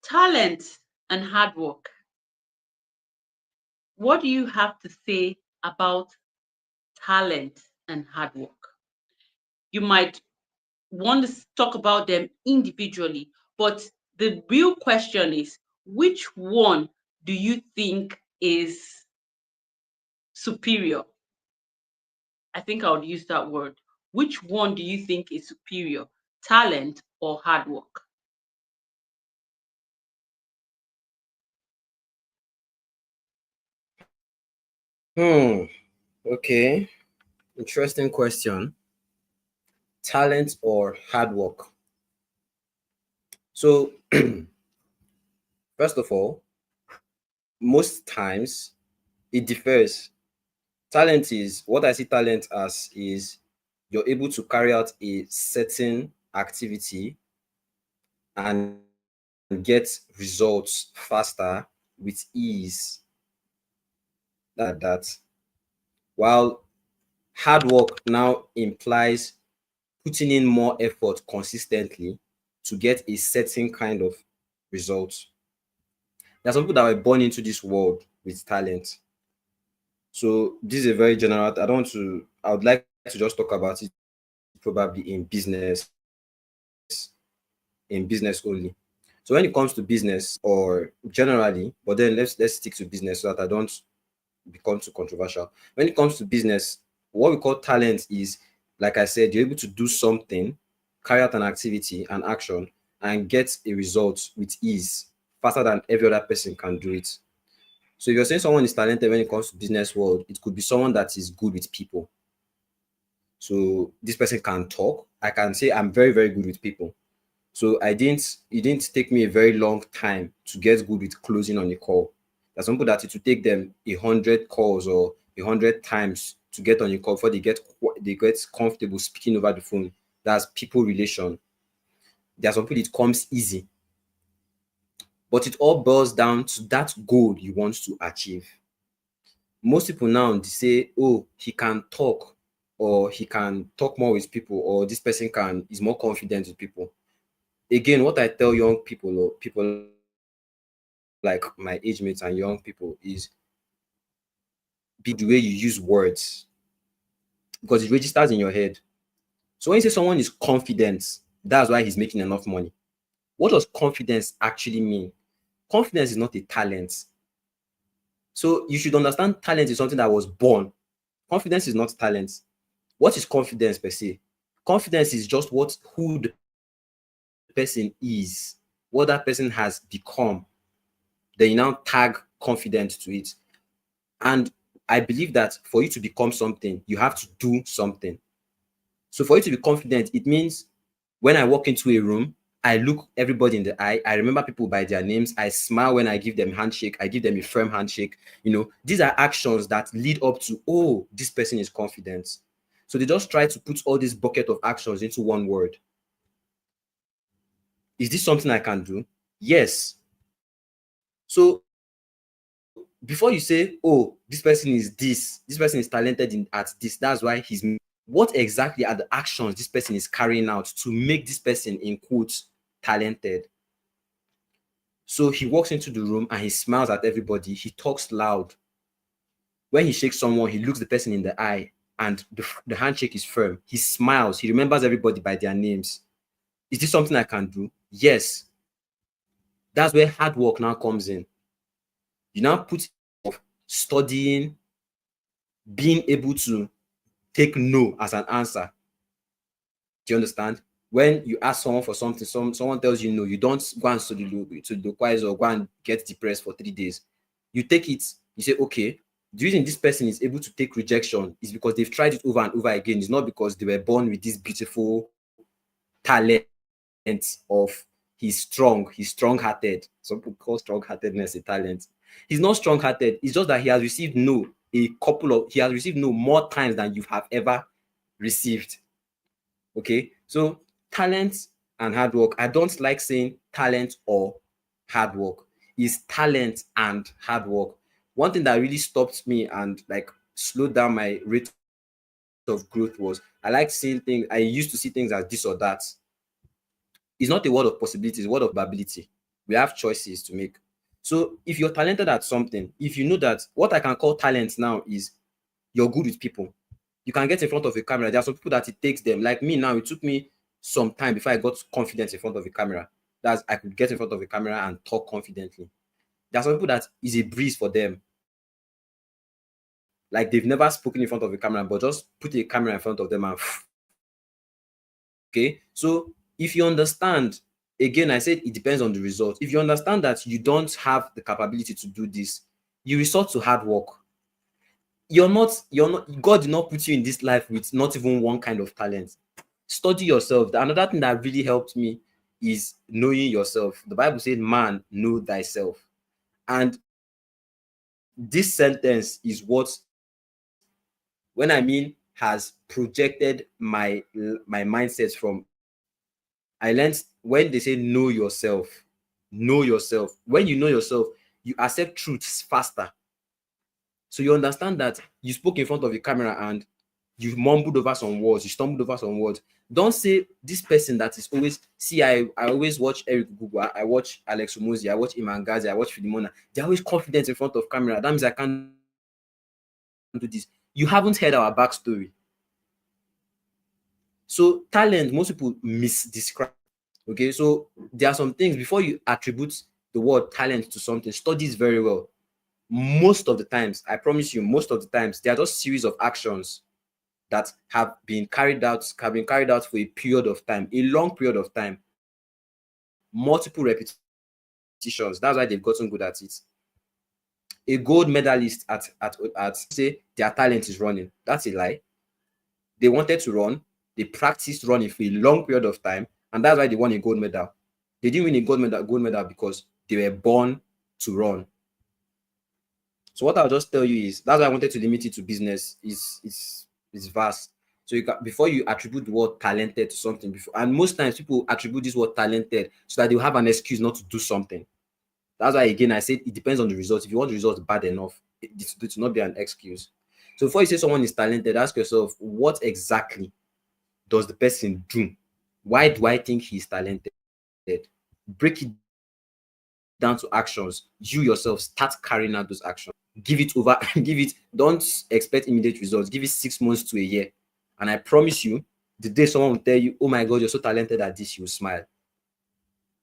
talent and hard work. What do you have to say about talent and hard work? You might want to talk about them individually, but the real question is, which one do you think is superior? I think I would use that word. Which one do you think is superior, talent or hard work? Okay. Interesting question. Talent or hard work? So, first of all, most times it differs. Talent is what I see talent as is you're able to carry out a certain activity and get results faster with ease. That. While hard work now implies putting in more effort consistently to get a certain kind of result. There are some people that were born into this world with talent. So this is a very general. I would like to just talk about it probably in business only. So when it comes to business or generally, but then let's stick to business so that I don't become too controversial. When it comes to business, what we call talent is, like I said, you're able to do something, carry out an activity, an action, and get a result with ease, faster than every other person can do it. So if you're saying someone is talented when it comes to business world, it could be someone that is good with people. So this person can talk. I can say I'm very, very good with people. So it didn't take me a very long time to get good with closing on a call. There's some people that it will take them 100 calls or 100 times to get on a call before they get comfortable speaking over the phone. That's people relation. There are some people it comes easy. But it all boils down to that goal you want to achieve. Most people now they say, oh, he can talk, or he can talk more with people, or this person is more confident with people. Again, what I tell young people or people like my age mates and young people is be the way you use words, because it registers in your head. So when you say someone is confident, that's why he's making enough money. What does confidence actually mean? Confidence is not a talent. So you should understand talent is something that was born. Confidence is not talent. What is confidence per se? Confidence is just who the person is, what that person has become. Then you now tag confident to it. And I believe that for you to become something, you have to do something. So for you to be confident, it means when I walk into a room, I look everybody in the eye. I remember people by their names. I smile when I give them a handshake. I give them a firm handshake. You know, these are actions that lead up to, oh, this person is confident. So they just try to put all this bucket of actions into one word. Is this something I can do? Yes. So before you say, oh, this person is talented at this, that's why he's, what exactly are the actions this person is carrying out to make this person, in quotes, talented? So he walks into the room and he smiles at everybody. He talks loud. When he shakes someone, he looks the person in the eye and the handshake is firm. He smiles. He remembers everybody by their names. Is this something I can do? Yes. That's where hard work now comes in. You now put studying, being able to take no as an answer. Do you understand? When you ask someone for something, someone tells you no, you don't go and to the quiz or go and get depressed for 3 days. You take it, you say, okay, the reason this person is able to take rejection is because they've tried it over and over again. It's not because they were born with this beautiful talent of he's strong-hearted. Some people call strong-heartedness a talent. He's not strong-hearted. It's just that he has received no more times than you have ever received. Okay, so talent and hard work. I don't like saying talent or hard work. It's talent and hard work. One thing that really stopped me and like slowed down my rate of growth was I used to see things as this or that. It's not a world of possibilities, it's a world of ability. We have choices to make. So if you're talented at something, if you know that what I can call talent now is you're good with people. You can get in front of a camera. There are some people that it takes them. Like me now, it took me some time before I got confidence in front of a camera. That's I could get in front of a camera and talk confidently. There are some people that is a breeze for them. Like they've never spoken in front of a camera, but just put a camera in front of them and okay. So if you understand, again, I said it depends on the result. If you understand that you don't have the capability to do this, you resort to hard work. God did not put you in this life with not even one kind of talent. Study yourself. Another thing that really helped me is knowing yourself. The Bible said, man, know thyself. And this sentence is what, when I mean has projected my mindset from. I learned when they say know yourself. When you know yourself, you accept truths faster. So you understand that you spoke in front of the camera and you mumbled over some words, you stumbled over some words. Don't say this person that is always, I always watch Eric Google, I watch Alex Omozie, I watch 𝗵𝗶𝘀, I watch Phily Mona. They're always confident in front of camera. That means I can't do this. You haven't heard our backstory. So talent, most people misdescribe. Okay, so there are some things before you attribute the word talent to something, study it very well. Most of the times, I promise you, most of the times, they are just series of actions that have been carried out for a period of time, a long period of time, multiple repetitions. That's why they've gotten good at it. A gold medalist at say their talent is running. That's a lie. They wanted to run, they practiced running for a long period of time, and that's why they won a gold medal. They didn't win a gold medal because they were born to run. So what I'll just tell you is that's why I wanted to limit it to business. It's vast. So before you attribute the word talented to something, and most times people attribute this word talented so that they'll have an excuse not to do something. That's why again I said it depends on the results. If you want the results bad enough, it will not be an excuse. So before you say someone is talented, ask yourself, what exactly does the person do? Why do I think he's talented? Break it down to actions. You yourself start carrying out those actions. Don't expect immediate results. Give it 6 months to a year. And I promise you, the day someone will tell you, oh my God, you're so talented at this, you will smile.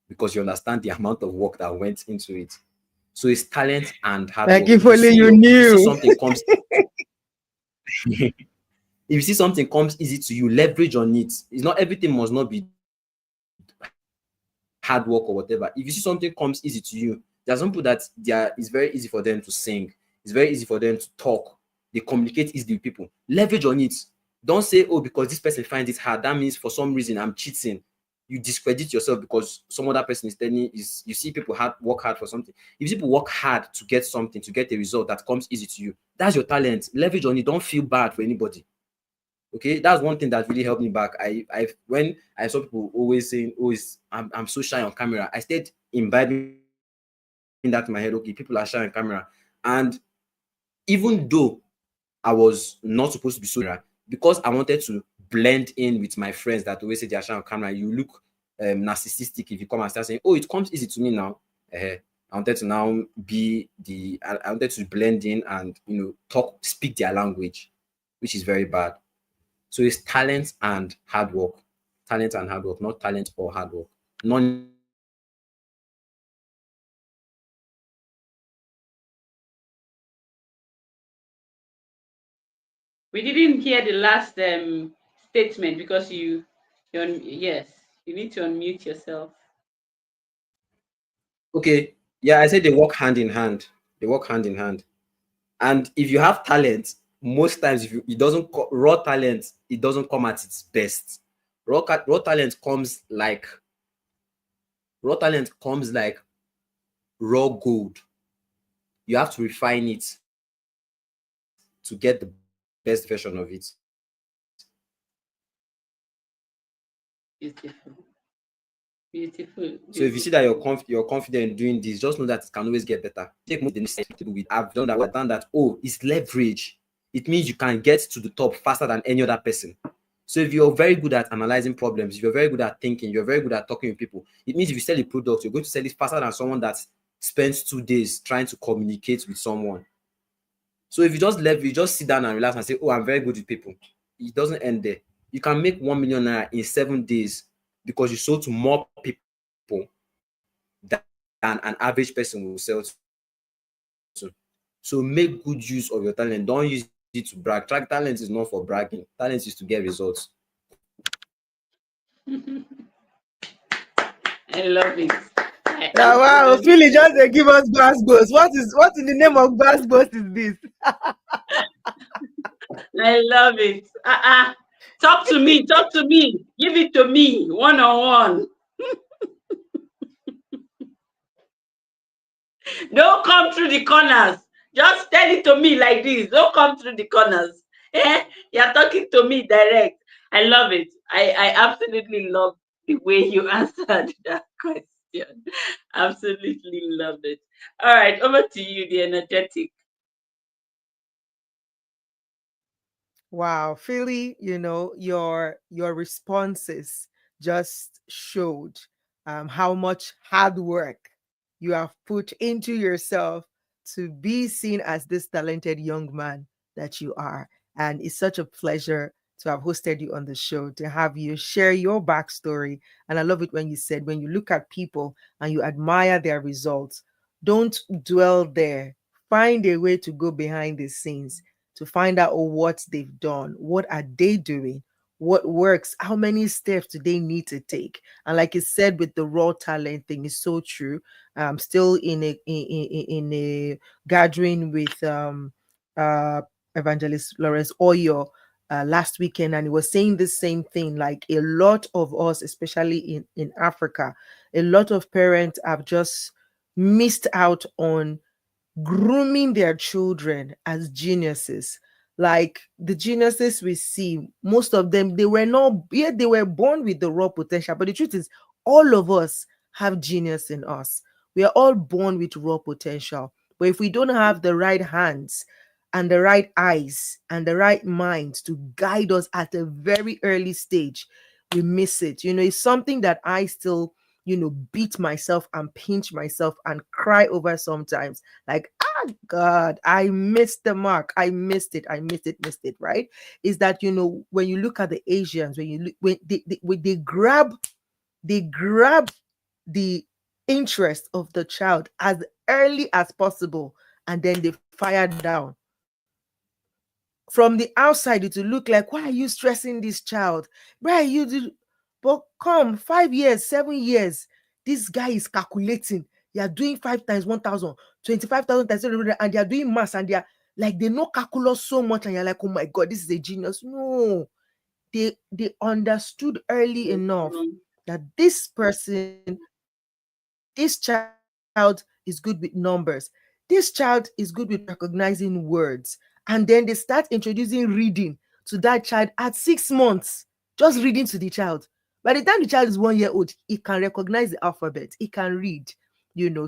Because you understand the amount of work that went into it. So it's talent and hard work. If only you knew. If you see something comes if you see something comes easy to you, leverage on it. It's not everything must not be hard work or whatever. If you see something comes easy to you, there are some people that it's very easy for them to sing. It's very easy for them to talk. They communicate easily with people. Leverage on it. Don't say, oh, because this person finds it hard, that means for some reason I'm cheating. You discredit yourself because some other person is telling you. You see people work hard for something. If people work hard to get something, to get a result that comes easy to you, that's your talent. Leverage on it. Don't feel bad for anybody. Okay, that's one thing that really helped me back. When I saw people always saying, oh, I'm so shy on camera, I started imbibing that in my head. Okay, people are shy on camera. And even though I was not supposed to be so, because I wanted to blend in with my friends that always say they are shy on camera, you look narcissistic if you come and start saying, oh, it comes easy to me now. I wanted to now I wanted to blend in and speak their language, which is very bad. So it's talent and hard work. Talent and hard work, not talent or hard work. None We didn't hear the last statement because yes, you need to unmute yourself. Okay. Yeah, I said they work hand in hand. They work hand in hand. And if you have talent, most times if it doesn't raw talent, it doesn't come at its best. Raw talent comes like raw gold. You have to refine it to get the best version of it. Beautiful. Beautiful. So if you see that you're confident doing this, just know that it can always get better. Take most people with I've done that. Oh, it's leverage. It means you can get to the top faster than any other person. So if you're very good at analyzing problems, if you're very good at thinking, you're very good at talking with people, it means if you sell a product, you're going to sell it faster than someone that spends 2 days trying to communicate with someone. So if you just sit down and relax and say, oh, I'm very good with people, it doesn't end there. You can make 1 million naira in 7 days because you sold to more people than an average person will sell to. So make good use of your talent. Don't use it to brag. Talent is not for bragging. Talent is to get results. I love it. Now, wow, Phily just give us 𝗧𝗵𝗀. What in the name of 𝗧𝗵𝗀 is this? I love it. Talk to me. Give it to me one-on-one. Don't come through the corners. Just tell it to me like this. Don't come through the corners. You're talking to me direct. I love it. I absolutely love the way you answered that question. Absolutely love it. All right, over to you, the energetic. Wow, Phily, your responses just showed how much hard work you have put into yourself to be seen as this talented young man that you are. And it's such a pleasure to have hosted you on the show, to have you share your backstory. And I love it when you said, when you look at people and you admire their results, don't dwell there. Find a way to go behind the scenes to find out what they've done, what are they doing, what works, how many steps do they need to take. And like you said with the raw talent thing, is so true. I'm still in a gathering with Evangelist Lawrence Oyo last weekend, and he was saying the same thing. Like, a lot of us, especially in Africa, a lot of parents have just missed out on grooming their children as geniuses. Like, the geniuses we see, most of them, they were born with the raw potential. But the truth is, all of us have genius in us. We are all born with raw potential. But if we don't have the right hands and the right eyes and the right mind to guide us at a very early stage, we miss it. It's something that I still beat myself and pinch myself and cry over sometimes. Like, God, I missed the mark. I missed it, right? Is that, when you look at the Asians, when they grab the interest of the child as early as possible, and then they fire down. From the outside, it will look like, why are you stressing this child? Why are you do? But come 5 years, 7 years, this guy is calculating. You are doing 5 times 1,000, 25,000 times, and they are doing maths, and they know calculus so much, and you're like, oh my God, this is a genius. No, they understood early enough that this person, this child is good with numbers. This child is good with recognizing words. And then they start introducing reading to that child at 6 months, just reading to the child. By the time the child is 1 year old, he can recognize the alphabet, he can read,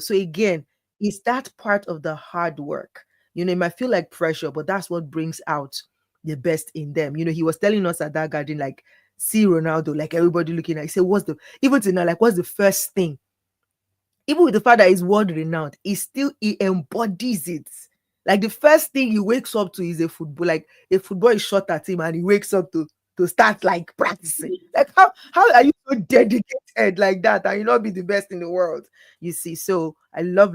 So again, it's that part of the hard work. It might feel like pressure, but that's what brings out the best in them. He was telling us at that garden, like, see Ronaldo, like everybody looking at, he said, what's the first thing? Even with the fact that he's world renowned, he embodies it. Like, the first thing he wakes up to is a football. Like, a football is shot at him, and he wakes up to start like practicing. Like, how are you so dedicated like that, and you not be the best in the world? You see, so I love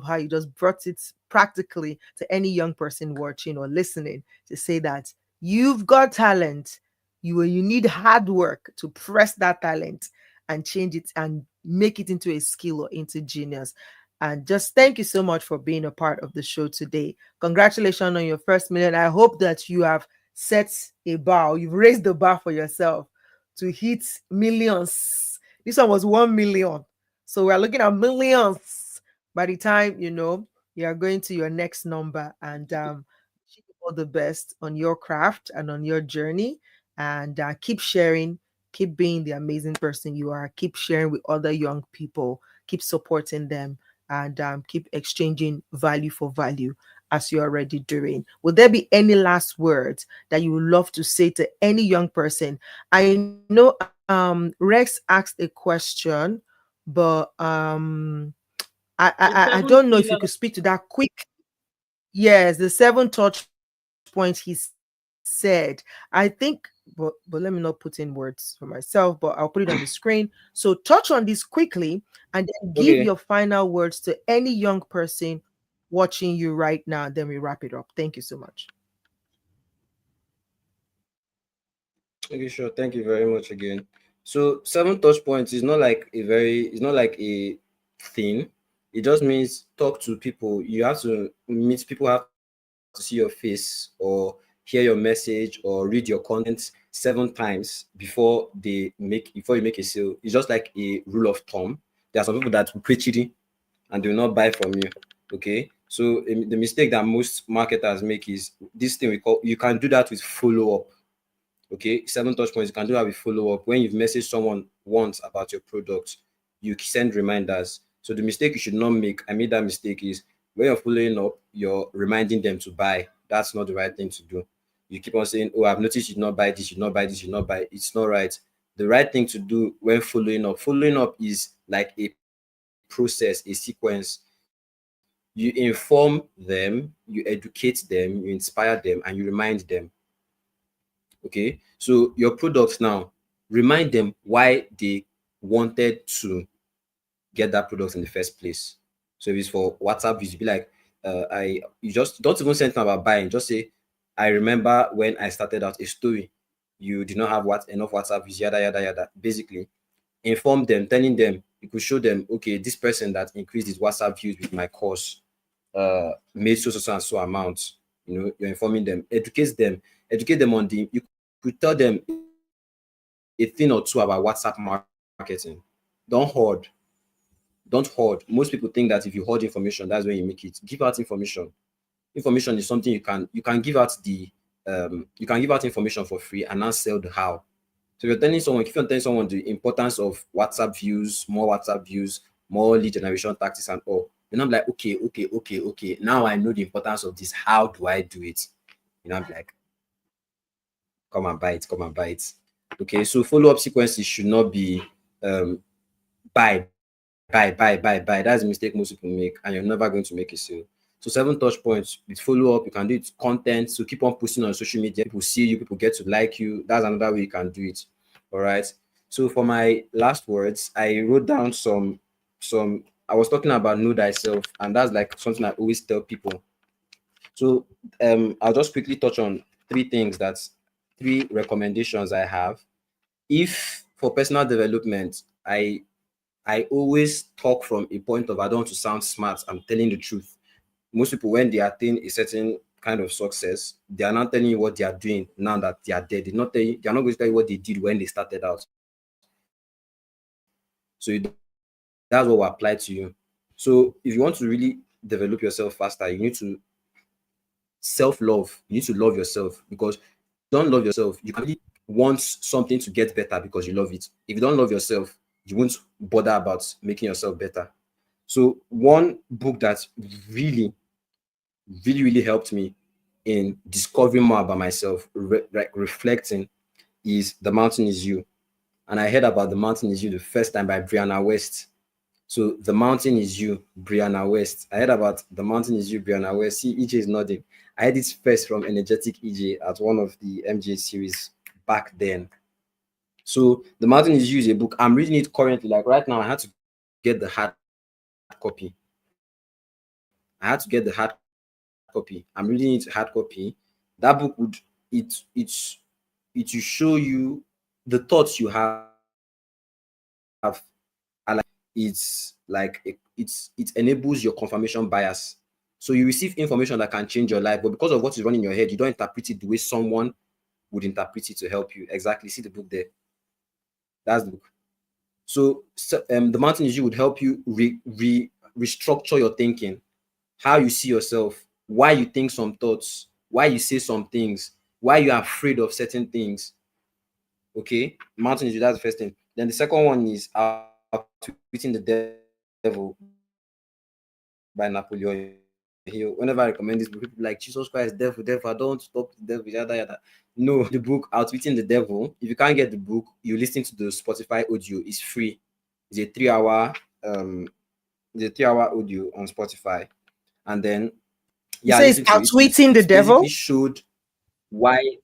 how you just brought it practically to any young person watching or listening, to say that You've got talent. You need hard work to press that talent and change it and make it into a skill or into genius. And just thank you so much for being a part of the show today. Congratulations on your first million. I hope that you have set a bar, you've raised the bar for yourself to hit millions. This one was 1 million. So we're looking at millions by the time you are going to your next number. And wish you all the best on your craft and on your journey. And keep sharing, keep being the amazing person you are. Keep sharing with other young people, keep supporting them, and keep exchanging value for value as you're already doing. Would there be any last words that you would love to say to any young person? I know Rex asked a question, but The I seven don't know if you could pillars. speak to that quick. Yes, the 7 touch points he said. I think, but let me not put in words for myself, but I'll put it on the screen. So touch on this quickly and then give Okay. your final words to any young person watching you right now. Then we wrap it up. Thank you so much. Okay, sure. Thank you very much again. So 7 touch points is not like a it's not like a thing. It just means talk to people. You have to meet people, have to see your face or hear your message or read your content 7 times before you make a sale. It's just like a rule of thumb. There are some people that will preach it and they will not buy from you. Okay. So the mistake that most marketers make is this thing we call, you can do that with follow up. Okay, 7 touch points. You can do that with follow up. When you've messaged someone once about your product, you send reminders. So the mistake you should not make, I made that mistake, is when you're following up, you're reminding them to buy. That's not the right thing to do. You keep on saying, "Oh, I've noticed you did not buy this, you did not buy this, you did not buy." It's not right. The right thing to do when following up is like a process, a sequence. You inform them, you educate them, you inspire them, and you remind them. Okay, so your products now, remind them why they wanted to get that product in the first place. So if it's for WhatsApp views, be like, I you just don't even send them about buying. Just say, I remember when I started out a story, you did not have enough WhatsApp views, yada yada yada. Basically, inform them, telling them, you could show them, okay, this person that increased his WhatsApp views with my course made so and so amount. You're informing them, educate them on the, you could tell them a thing or two about WhatsApp marketing. Don't hoard. Don't hoard. Most people think that if you hoard information, that's when you make it. Give out information. Information is something you can give out you can give out information for free and now sell the how. So if you're telling someone the importance of WhatsApp views, more lead generation tactics and all, then I'm like, okay. Now I know the importance of this. How do I do it? I'm like, come and buy it. Okay, so follow-up sequences should not be buy. That's a mistake most people make, and you're never going to make a sale. So 7 touch points with follow-up, you can do it content. So keep on posting on social media. People see you, people get to like you. That's another way you can do it. All right. So for my last words, I wrote down some I was talking about know thyself, and that's like something I always tell people. So I'll just quickly touch on three recommendations I have. If for personal development, I always talk from a point of, I don't want to sound smart, I'm telling the truth. Most people, when they attain a certain kind of success, they are not telling you what they are doing now that they are dead. They are not going to tell you what they did when they started out. So that's what will apply to you. So if you want to really develop yourself faster, you need to self-love. You need to love yourself, because don't love yourself, you can really want something to get better because you love it. If you don't love yourself, you won't bother about making yourself better. So one book that really helped me in discovering more about myself, reflecting, is The Mountain Is You. And I heard about The Mountain Is You the first time by Brianna West. So The Mountain Is You, Brianna West. I heard about The Mountain Is You, Brianna West. See, EJ is nodding. I heard it first from Energetic EJ at one of the MJ series back then. So The Mountain Is You is a book. I'm reading it currently. Like right now, I had to get the hard copy. I'm reading it hard copy. That book it will show you the thoughts you have are like it enables your confirmation bias. So you receive information that can change your life, but because of what is running in your head, you don't interpret it the way someone would interpret it to help you. Exactly. See the book there. That's the book. So the mountain is you would help you restructure your thinking, how you see yourself, why you think some thoughts, why you say some things, why you are afraid of certain things. Okay, mountain is you, that's the first thing. Then the second one is Outwitting the Devil by Napoleon Hill. Whenever I recommend this book, people like, Jesus Christ, devil, I don't stop the devil, yada yada. No, the book Outwitting the Devil. If you can't get the book, you listen to the Spotify audio. It's free. It's a 3-hour audio on Spotify. And then You say it's Outwitting the Devil? Basically showed why.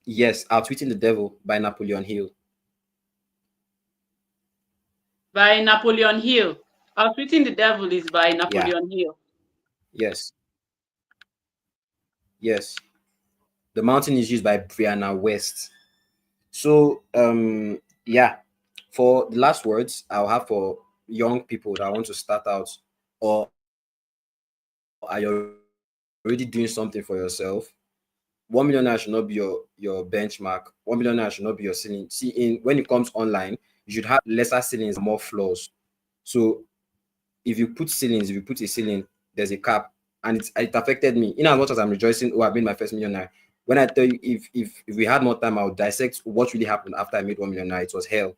Yes, Outwitting the Devil by Napoleon Hill. By Napoleon Hill. Outwitting the Devil is by Napoleon Hill. Yes. Yes. The Mountain is used by Brianna West. So yeah, for the last words I'll have for young people that want to start out, or are you already doing something for yourself, 1 million naira should not be your benchmark. 1 million naira should not be your ceiling. See, when it comes online, you should have lesser ceilings, more floors. So if you put a ceiling, there's a cap, and it affected me. In as much as I'm rejoicing, oh, I made my first millionaire. When I tell you, if we had more time, I would dissect what really happened after I made 1 million naira. It was hell.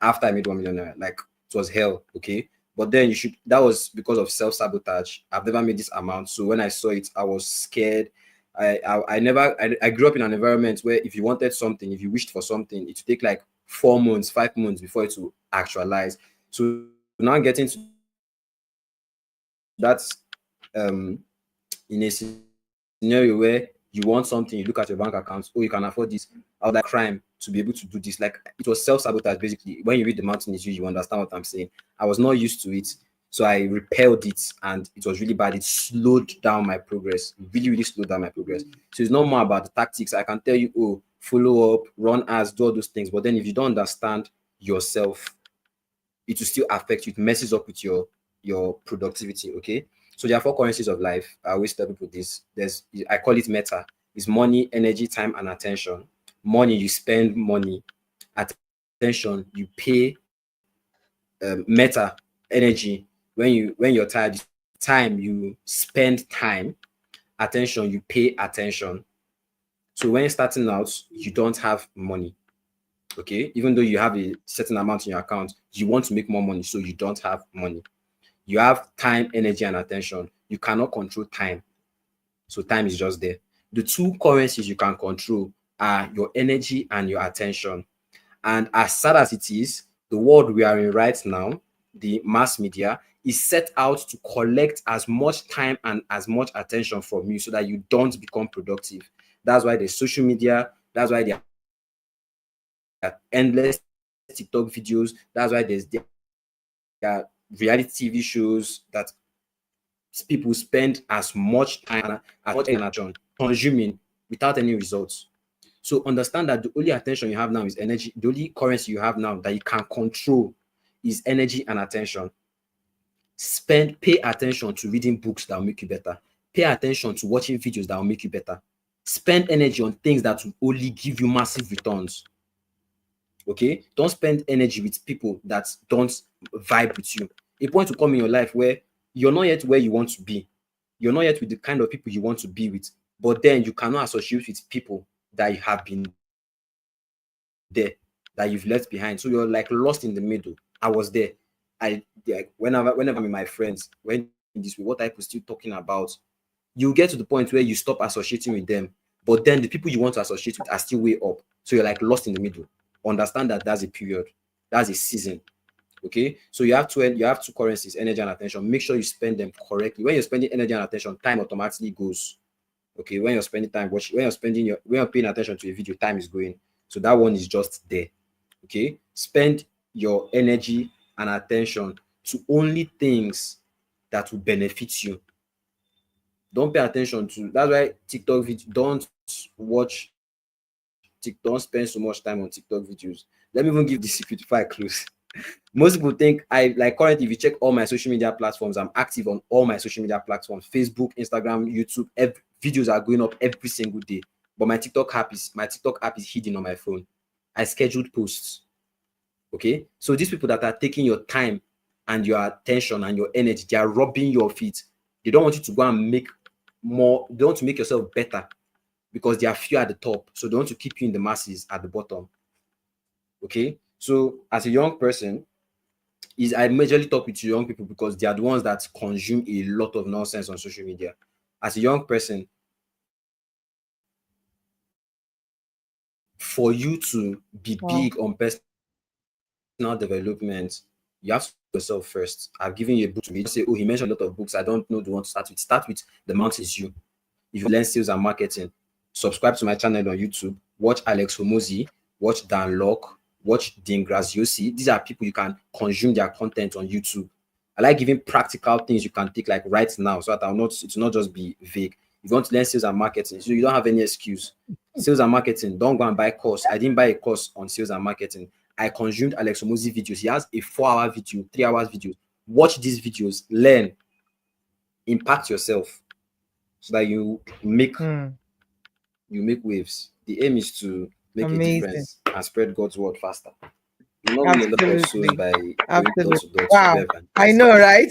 After I made 1 million naira, like, it was hell. Okay, but then that was because of self-sabotage. I've never made this amount, so when I saw it, I was scared. I grew up in an environment where if you wanted something, if you wished for something, it would take like 4 months, 5 months before it will actualize. So now getting to that's in a scenario where you want something, you look at your bank account, oh, you can afford this. I would like crime to be able to do this. Like, it was self-sabotage, basically. When you read The Mountain is you understand what I'm saying. I was not used to it, so I repelled it, and it was really bad. It slowed down my progress, really slowed down my progress. So it's not more about the tactics. I can tell you, oh, follow up, run ads, do all those things, but then if you don't understand yourself, it will still affect you. It messes up with your productivity. Okay, so there are 4 currencies of life. I always tell people this. I call it meta. It's money, energy, time, and attention. Money, you spend money. Attention, you pay. Meta, energy, when you're tired. Time, you spend time. Attention, you pay attention. So when you're starting out, you don't have money. Okay, even though you have a certain amount in your account, you want to make more money, so you don't have money. You have time, energy, and attention. You cannot control time, so time is just there. The 2 currencies you can control are your energy and your attention. And as sad as it is, the world we are in right now, the mass media, is set out to collect as much time and as much attention from you so that you don't become productive. That's why there's social media. That's why there are endless TikTok videos. That's why there are reality TV shows that people spend as much time and as much energy consuming without any results. So understand that the only attention you have now is energy. The only currency you have now that you can control is energy and attention. Pay attention to reading books that will make you better. Pay attention to watching videos that will make you better. Spend energy on things that will only give you massive returns. Okay? Don't spend energy with people that don't vibe with you. A point will come in your life where you're not yet where you want to be. You're not yet with the kind of people you want to be with. But then you cannot associate with people that you have been there, that you've left behind. So you're like lost in the middle. I was there. Whenever I'm with my friends, when this, what type of still talking about, you get to the point where you stop associating with them. But then the people you want to associate with are still way up. So you're like lost in the middle. Understand that that's a period. That's a season. Okay, so you have 2 currencies, energy and attention. Make sure you spend them correctly. When you're spending energy and attention, time automatically goes. Okay, when you're spending time watching, when you're paying attention to a video, time is going. So that one is just there. Okay, spend your energy and attention to only things that will benefit you. Don't pay attention to, that's why TikTok video, don't watch TikTok, don't spend so much time on TikTok videos. Let me even give the secret before I close. Most people think currently, if you check all my social media platforms, I'm active on all my social media platforms: Facebook, Instagram, YouTube. Videos are going up every single day. But my TikTok app is hidden on my phone. I scheduled posts. Okay, so these people that are taking your time and your attention and your energy, they are robbing your feet. They don't want you to go and make more. They want to make yourself better because they are few at the top. So they want to keep you in the masses at the bottom. Okay, so as a young person, I majorly talk with young people because they are the ones that consume a lot of nonsense on social media. As a young person, for you to be big on personal development, you have to yourself first. I've given you a book to read. Say, oh, he mentioned a lot of books. I don't know the one to start with. Start with The Mount Is You. If you learn sales and marketing, subscribe to my channel on YouTube. Watch 𝗬𝗺𝗵𝗀. Watch Dan Lok. Watch 𝗬𝗺𝗫𝗁. These are people you can consume their content on YouTube. I like giving practical things you can take like right now, so that it will not just be vague. If you want to learn sales and marketing, so you don't have any excuse. Sales and marketing, don't go and buy a course. I didn't buy a course on sales and marketing. I consumed 𝗬𝗺𝗵𝗀 videos. He has a 4-hour video, 3 hours video. Watch these videos, learn, impact yourself, so that you make waves. The aim is to make a difference and spread God's word faster. You not win a lot of souls by going door to door to I know, right?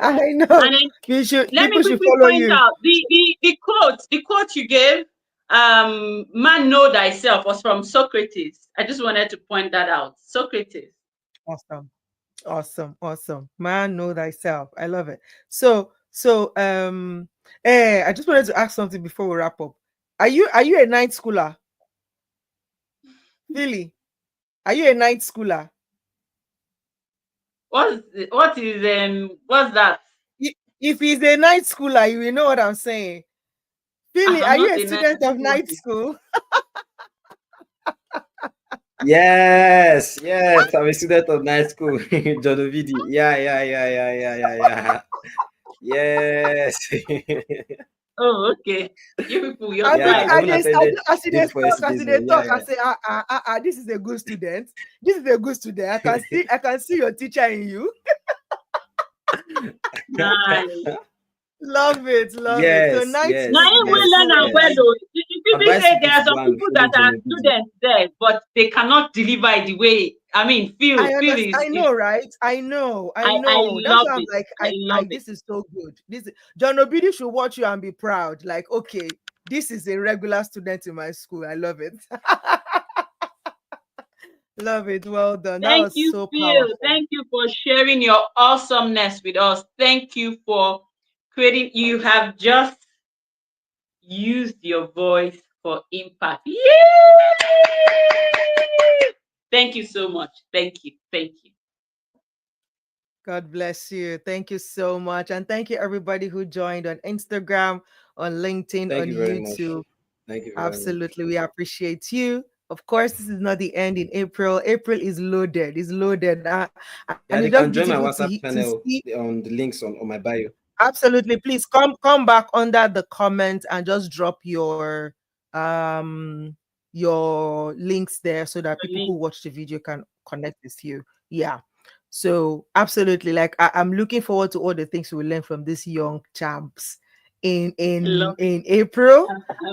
I know. And then, let me quickly point out the quote you gave, man know thyself, was from Socrates. I just wanted to point that out. Socrates. Awesome. Man know thyself. I love it. So I just wanted to ask something before we wrap up. Are you a ninth schooler? Phily, are you a ninth schooler? What's that? If he's a night schooler, you will know what I'm saying. Phily, are you a student of night school? Yes, I'm a student of night school. John Ovidi. Yeah. Yes. Oh, okay. You people, you're I say, this is a good student. This is a good student. I can see your teacher in you. Nice. Love it. So night now you will learn and well. People say there are some people that are students there, but they cannot deliver it the way. I mean, I know, right? I know. I That's love why I'm it. like, this is so good. John Obidi should watch you and be proud. Like, okay, this is a regular student in my school. I love it. Love it. Well done. Thank you, so Phil. Thank you for sharing your awesomeness with us. Thank you for creating. You have just used your voice for impact. Yay! Thank you so much. Thank you. God bless you. Thank you so much. And thank you everybody who joined on Instagram, on LinkedIn, on YouTube. Thank you very Absolutely. We appreciate you. Of course, this is not the end in April. April is loaded. And you can join my WhatsApp channel on the links on my bio. Absolutely. Please come back under the comment and just drop your links there so that people who watch the video can connect with you. Yeah. So absolutely, like I'm looking forward to all the things we learn from these young champs in April,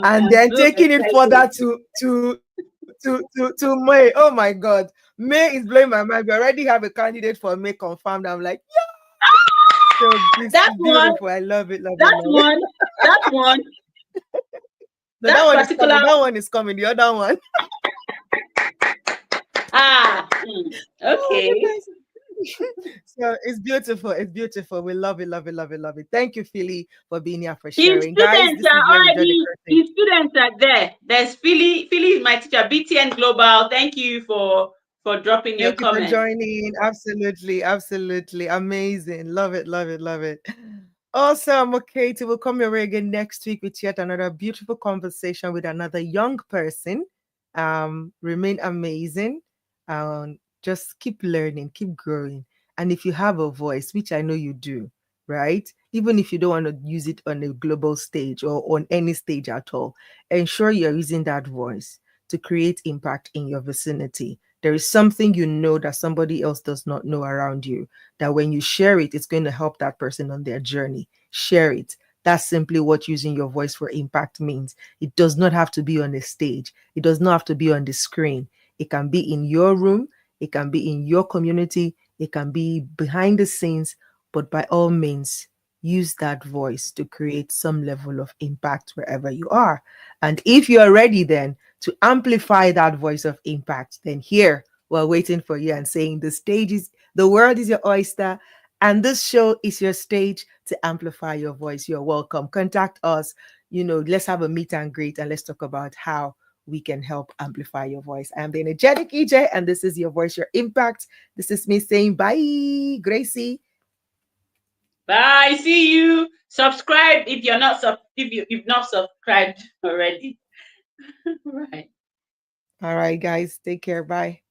and then taking it further to May. Oh my God, May is blowing my mind. We already have a candidate for May confirmed. I'm like, yeah. So that's beautiful. I love it. That one. That one is coming. The other one. Okay. So it's beautiful. We love it. Thank you, Phily, for being here, for sharing. Guys, his students are there. There's Phily is my teacher, BTN Global. Thank you for dropping your comment. Thank you for joining. Absolutely amazing. Love it. Awesome. Okay, we'll come your way again next week with yet another beautiful conversation with another young person. Remain amazing. Just keep learning, keep growing. And if you have a voice, which I know you do, right? Even if you don't want to use it on a global stage or on any stage at all, ensure you're using that voice to create impact in your vicinity. There is something you know that somebody else does not know around you, that when you share it, it's going to help that person on their journey. Share it. That's simply what using your voice for impact means. It does not have to be on a stage, it does not have to be on the screen. It can be in your room, it can be in your community, it can be behind the scenes, but by all means, use that voice to create some level of impact wherever you are. And if you're ready then to amplify that voice of impact, then here we're waiting for you and saying the world is your oyster, and this show is your stage to amplify your voice. You're welcome. Contact us. Let's have a meet and greet and let's talk about how we can help amplify your voice. I am the energetic EJ, and this is your voice, your impact. This is me saying bye, Gracie. Bye. See you. Subscribe if you've not subscribed already. Right. All right, guys. Take care. Bye.